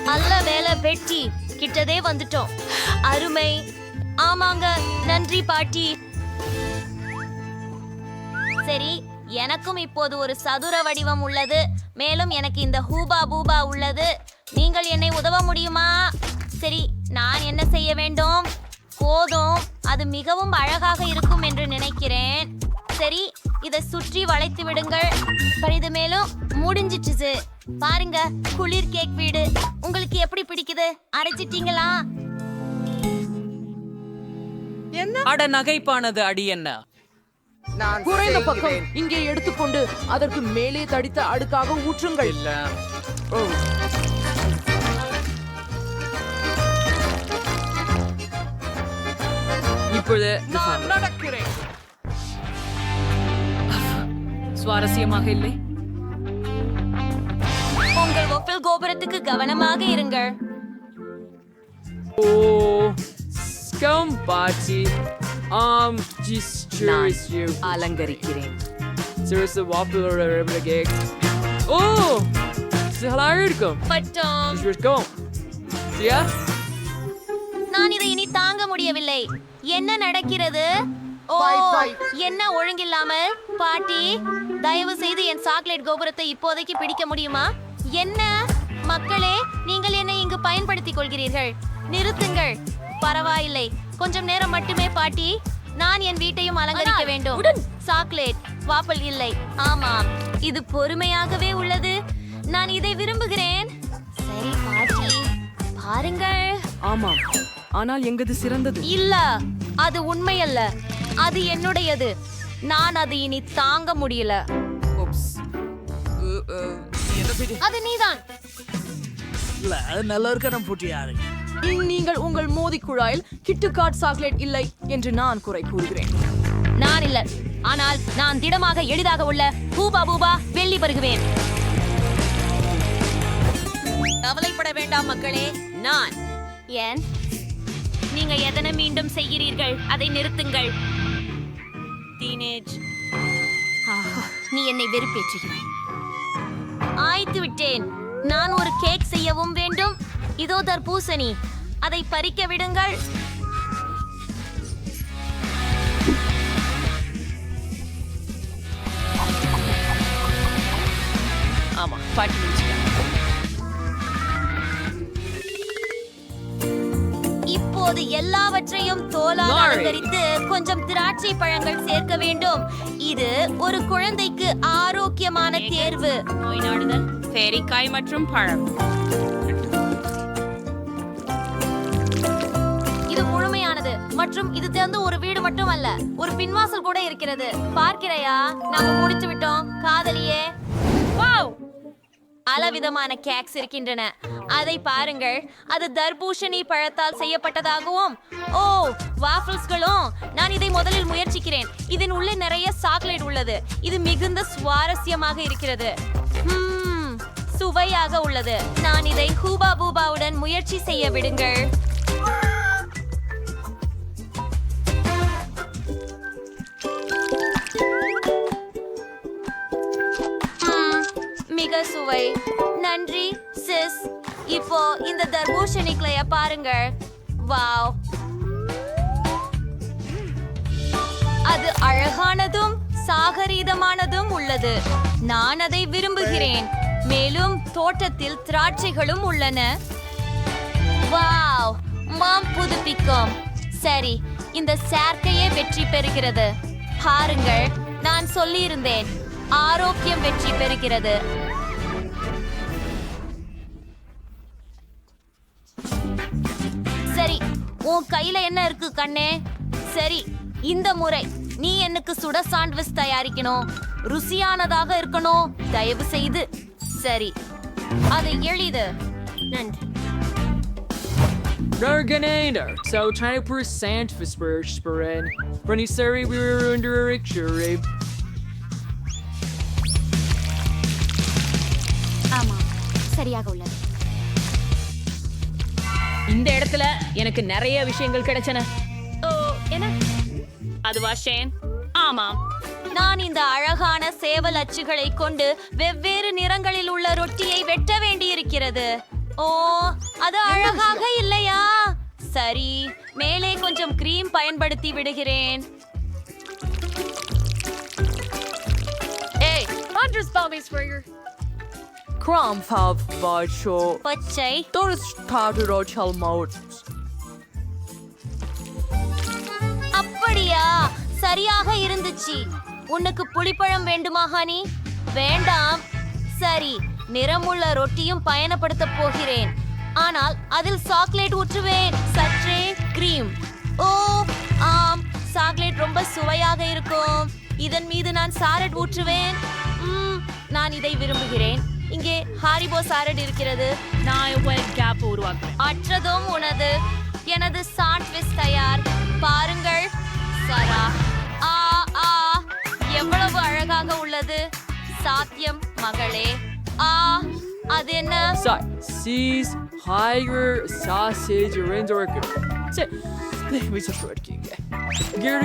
நல்ல வேலை வெட்டி. கிட்டதே வந்துட்டோம். அருமை. ஆமாங்க, நன்றி பாட்டி. சரி, எனக்கும் இப்போது ஒரு சதுர வடிவம் உள்ளது. மேலும் எனக்கு இந்த ஹூபா பூபா உள்ளது. நீங்கள் என்னை உதவ முடியுமா? சரி, நான் என்ன செய்ய வேண்டும்? போதும், அது மிகவும் அழகாக இருக்கும் என்று நினைக்கிறேன். சரி, இதை சுற்றி வளைத்து விடுங்கள். இது மேலும் முடிஞ்சிச்சு. பாருங்க, குளிர் கேக் வீடு. உங்களுக்கு எப்படி பிடிக்குது? அரைச்சிட்டீங்களா? அட நகைப்பானது அடி என்ன? குறைந்த பக்கம் இங்கே எடுத்துக்கொண்டு அதற்கு மேலே தடித்த அடுக்காக ஊற்றுங்கள். இல்ல. இப்பொழுது நான் நடக்கிறேன். சுவாரஸ்யமாக இல்லை? உங்கள் ஒப்பில் கோபுரத்துக்கு கவனமாக இருங்கள். பாட்டி, அலங்கரிக்கிறேன். நான் இதை இனி தாங்க முடியவில்லை. என்ன நடக்கிறது? என்ன ஒழுங்கில்லாமல்? பாட்டி, தயவு செய்து என் சாக்லேட் கோபுரத்தை இப்போதைக்கு பிடிக்க முடியுமா? என்ன மக்களே, நீங்கள் என்னை இங்கு பயன்படுத்திக் கொள்கிறீர்கள். நிறுத்துங்கள். பரவாயில்லை, கொஞ்சம் நேரம் மட்டுமே பாட்டி. நான் என் வீட்டையும் அலங்கரிக்க வேண்டும். சாக்லேட் வாப்பல் இல்லை. ஆமாம், இது பொறுமையாகவே உள்ளது. நான் இதை விரும்புகிறேன். சரி பாட்டி, பாருங்கள். ஆமாம், ஆனால் எங்கது சிறந்தது. இல்ல, அது உண்மையல்ல. அது என்னுடையது. நான் அது இனி தாங்க முடியல. அது நீதான். நல்லா இருக்க நம்ம போட்டியாரு. நீங்கள் உங்கள் மோதி குழாயில் கிட்டுக்காட் சாக்லேட் இல்லை என்று நான் குறை கூறுகிறேன். நான் இல்ல, ஆனால் நான் திடமாக எளிதாக உள்ள பூபா பூபா வெள்ளி பருகுவேன். கவலைப்பட வேண்டாம் மக்களே, நான். ஏன் நீங்க எதனை மீண்டும் செய்கிறீர்கள்? அதை நிறுத்துங்கள். டீனேஜ். நீ என்னை வெறுப்பேற்றுகிறாய். ஆய்த்து விட்டேன். நான் ஒரு கேக் செய்யவும் வேண்டும். இதோ தர்பூசணி, அதை பறிக்க விடுங்கள். ஆமா, பாட்டி முடிச்சுட்டேன். இப்போது எல்லாவற்றையும் தோலால் அலங்கரித்து கொஞ்சம் திராட்சை பழங்கள் சேர்க்க வேண்டும். இது ஒரு குழந்தைக்கு ஆரோக்கியமான தேர்வு. நோய் நாடுதல், பேரிக்காய் மற்றும் பழம். இது முழுமையானது மற்றும் இது திறந்து ஒரு வீடு மட்டுமல்ல, ஒரு பின்வாசல் கூட இருக்கிறது. பார்க்கிறையா? நாம முடித்து விட்டோம் காதலியே. வாவ்! பலவிதமான கேக்ஸ் இருக்கின்றன. அதை பாருங்கள். அது தர்பூசணி பழத்தால் செய்யப்பட்டதாகவும், ஓ வாஃபிள்ஸ்களும். நான் இதை முதலில் முயற்சிக்கிறேன். இதன் உள்ளே நிறைய சாக்லேட் உள்ளது. இது மிகுந்த சுவாரஸ்யமாக இருக்கிறது. சுவையாக உள்ளது. நான் இதை ஹூபா பூபாவுடன் முயற்சி செய்ய விடுங்கள். மிக சுவை. நன்றி சிஸ். இப்போ இந்த தர்பூசணிக்களைய பாருங்கள். வாவ், அது அழகானதும் சாகரீதமானதும் உள்ளது. நான் அதை விரும்புகிறேன். மேலும் தோட்டத்தில் திராட்சைகளும் உள்ளன. வாவ், மாம் புதுப்பிக்கும். சரி, இந்த சேர்க்கையே வெற்றி பெறுகிறது. பாருங்கள், நான் சொல்லியிருந்தேன், ஆரோக்கியம் வெற்றி பெறுகிறது. சரி, உன் கையில என்ன இருக்கு கண்ணே? சரி, இந்த முறை நீ எனக்கு சுட சாண்ட்விச் தயாரிக்கணும். ருசியானதாக இருக்கணும், தயவு செய்து. சரி, அது எளிது. நன்றி. Narganator, so 20% Vesperspirin. Runny Sari, we were under a ricture. ஆமா, சரியாக உள்ளது. இந்த இடத்துல எனக்கு நிறைய விஷயங்கள் கிடைச்சன. ஓ, என்ன? அதுவா ஷேன்? ஆமாம். நான் இந்த அழகான சேவல் அச்சுகளை கொண்டு வெவ்வேறு நிறங்களில் உள்ள ரொட்டியை வெட்ட வேண்டியிருக்கிறது. ஓ, அது அழகாக இல்லையா? சரி, மேலே கொஞ்சம் கிரீம் பயன்படுத்தி விடுகிறேன். ஏய், Andres Balmes Burger. Kramfav Vacho. பச்சை. Doris Carter Chalmouth. அப்படியா? சரியாக இருந்துச்சு. உனக்கு புளிப்பழம் வேண்டுமா ஹனி? வேண்டாம். சரி, நிறமுள்ள ரொட்டியும் பயணப்படுத்த போகிறேன். ஆனால் அதில் சாக்லேட் ஊற்றுவேன். சற்றே கிரீம். ஓ ஆம், சாக்லேட் ரொம்ப சுவையாக இருக்கும். இதன் மீது நான் சாலட் ஊற்றுவேன். நான் இதை விரும்புகிறேன். இங்கே ஹாரிபோ சாலட் இருக்கிறது. நான் கேப் உருவாக்குறேன். அற்றதும் உனது. எனது சாண்ட்விச் தயார். பாருங்கள் சரா. ஆ ஆ, எவ்வளவு அழகாக உள்ளது. சாத்தியம் மகளே. ஆ, அது என்ன? Seas, higher, sausage, orange, or say, we just short king. Gear,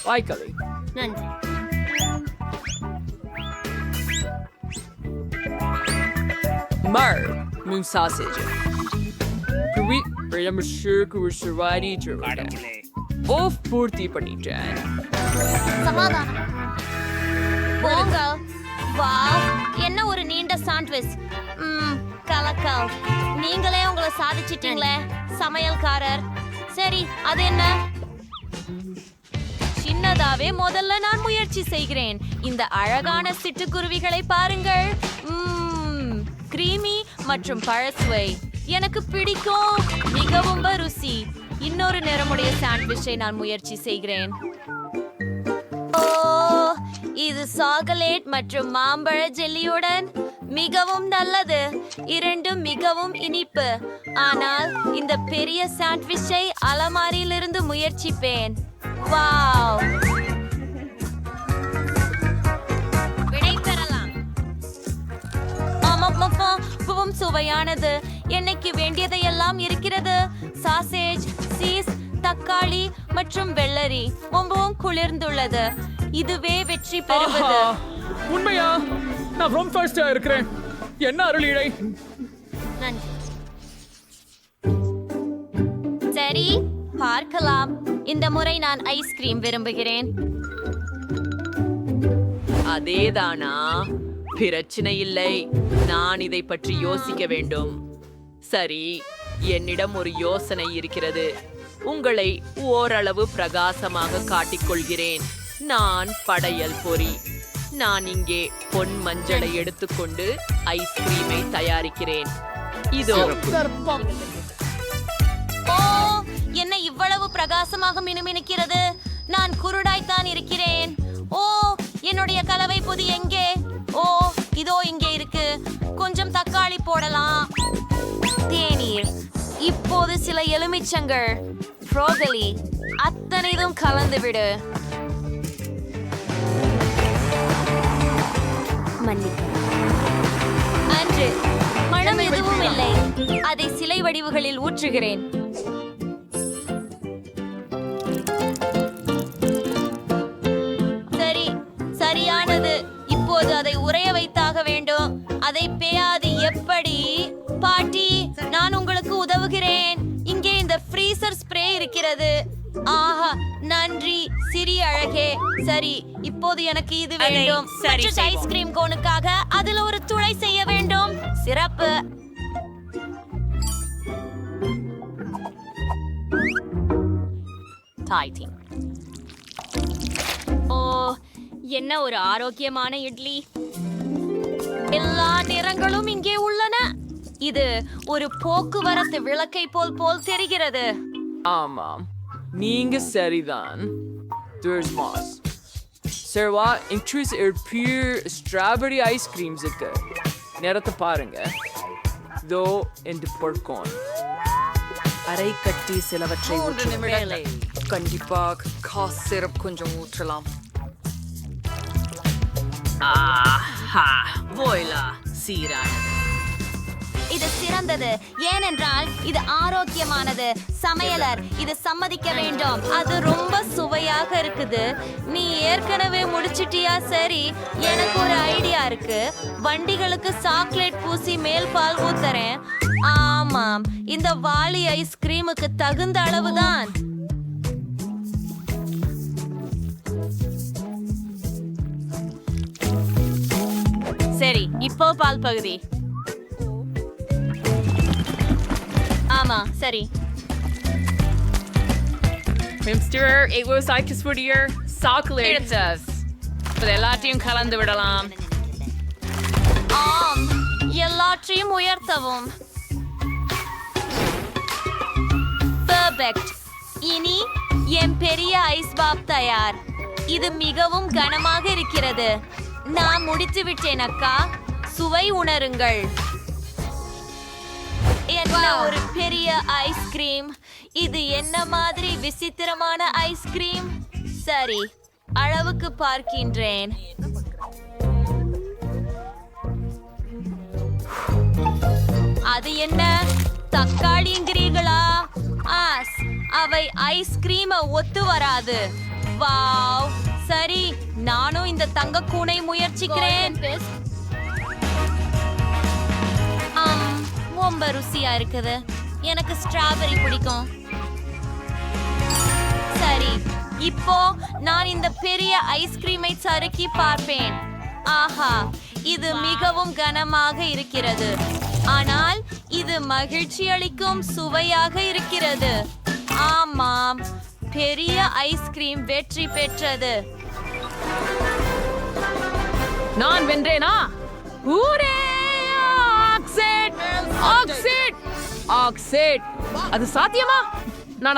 likely. நன்றி. Mar, moon sausage. Kuwait, I'm sure we're surviving. Off பூர்த்தி பண்ணிட்டேன். சமாதானம். போங்க. வாவ், என்ன ஒரு நீண்ட சாண்ட்விச். கலக்கல். நீங்களே உங்களை சாதிச்சிட்டீங்களே சமையல்காரர். சரி, அது என்ன? சின்னதாவே முதல்ல நான் முயற்சி செய்கிறேன். இந்த அழகான சிட்டுக்குருவிகளை பாருங்கள். கிரீமி மற்றும் பழசுவை எனக்கு பிடிக்கும். மிகவும் ருசி. இன்னொரு நிறமுடைய சாண்ட்விச்சை நான் முயற்சி செய்கிறேன். ஓ, இது சாக்லேட் மற்றும் மாம்பழ ஜெல்லியுடன் மிகவும் நல்லது. இரண்டும் மிகவும் இனிப்பு. ஆனால் இந்த பெரிய சாண்ட்விச்சை அலமாரியிலிருந்து முயற்சிப்பேன். வாவ், விடை பெறலாம். ஆமாம், சுவையானது. எண்ணெய்க்கு வேண்டியதையெல்லாம் இருக்கிறது. சாசேஜ், சீஸ், தக்காளி மற்றும் வெள்ளரி. ரொம்பவும் குளிர்ந்துள்ளது. இதுவே வெற்றி பெறுவது. உண்மையா? நான் ரொம்ப ஃபர்ஸ்டா இருக்கிறேன். என்ன அருளிடை? சரி, பார்க்கலாம். இந்த முறை நான் ஐஸ்கிரீம் விரும்புகிறேன். அதேதானா? பிரச்சனை இல்லை. நான் இதை பற்றி யோசிக்க வேண்டும். சரி, என்னிடம் ஒரு யோசனை இருக்கிறது. உங்களை ஓரளவு பிரகாசமாக காட்டிக்கொள்கிறேன். நான் படையல் பொறி. நான் இங்கே பொன் மஞ்சளை எடுத்துக்கொண்டு ஐஸ்கிரீமை தயாரிக்கிறேன். இதோ. ஓ, என்ன இவ்வளவு பிரகாசமாக மினுமினுக்கிறது? நான் குருடாய்த்தான் இருக்கிறேன். ஓ, என்னுடைய கலவை பொதி எங்கே? ஓ, இதோ இங்கே இருக்கு. கொஞ்சம் தக்காளி போடலாம். தேநீர், இப்போது சில எலுமிச்சங்கள், ப்ரோகலி, அத்தனைதும் கலந்து விடு. அன்று மனம் எதுவும் இல்லை. அதை சிலை வடிவுகளில் ஊற்றுகிறேன். சரி, சரியானது. இப்போது அதை உறைய வைத்தாக வேண்டும். அதை பேயாது எப்படி? பாட்டி, நான் உங்களுக்கு உதவுகிறேன். இங்கே இந்த ஃப்ரீசர் ஸ்ப்ரே இருக்கிறது. ஆஹா, நன்றி சிறிய அழகே. சரி, இப்போது எனக்கு இது வேண்டும். ஐஸ்கிரீம் கோனுக்காக அதில் ஒரு துளை செய்ய வேண்டும். சிறப்பு. ஓ, என்ன ஒரு ஆரோக்கியமான இட்லி. எல்லா நிறங்களும் இங்கே உள்ளன. இது ஒரு போக்குவரத்து விளக்கை போல் தெரிகிறது. ஆமாம், நீங்க சரிதான். There's moss. Sarwa, increase your pure strawberry ice creams இருக்கு. நேரத்தை பாருங்க. தோ இந்த பொற்கோன். அரை கட்டி சிலவற்றை ஊற்று. கண்டிப்பாக காஸ் சிரப் கொஞ்சம் ஊற்றலாம். ஆஹா, போய்லா சீரானது. இது சிறந்தது, ஏனென்றால் இது ஆரோக்கியமானது. சமையலர் இது சம்மதிக்க வேண்டும். அது ரொம்ப சுவையாக இருக்குது. நீ ஏற்கனவே முடிச்சிட்டியா? சரி, எனக்கு ஒரு ஐடியா இருக்கு. வண்டிகளுக்கு சாக்லேட் பூசி மேல் பால் ஊத்துறேன். ஆமாம், இந்த வாளி ஐஸ்கிரீமுக்கு தகுந்த அளவுதான். சரி, இப்போ பால் பகுதி. ஆமா, சரி. Mister, it was like a sweeter chocolate. It does. But எல்லாத்தையும் கலந்து விடலாம். ஆம், எல்லாத்தையும் உயர்த்தவும். பெர்ஃபெக்ட். இனி என் பெரிய ஐஸ் பாப் தயார். இது மிகவும் கனமாக இருக்கிறது. நான் முடித்து விட்டேன் அக்கா. சுவை உணருங்கள். என்ன ஒரு பெரிய ஐஸ்கிரீம். இது என்ன மாதிரி விசித்திரமான ஐஸ்கிரீம். சரி, அளவுக்கு பார்க்கின்றேன். அது என்ன, தக்காளிங்கிறீர்களா? ஆஸ், அவை ஐஸ்கிரீமை ஒத்து வராது. வாவ், சரி, நானும் இந்த தங்க கூனை முயற்சிக்கிறேன். ரொம்ப ருசியா இருக்குது. எனக்கு ஸ்ட்ராபெரி பிடிக்கும். சரி, இப்போ நான் இந்த பெரிய ஐஸ்கிரீமை சறுக்கி பார்ப்பேன். ஆஹா, இது மிகவும் கனமாக இருக்கிறது. ஆனால் இது மகிழ்ச்சி அளிக்கும் சுவையாக இருக்கிறது. ஆமாம், பெரிய ஐஸ்கிரீம் வெற்றி பெற்றது. நான் வென்றேனா? ஊரே! ஆக்சைட்! ஆக்சைட்! ஆக்சைட்! அது சாத்தியமா? நான்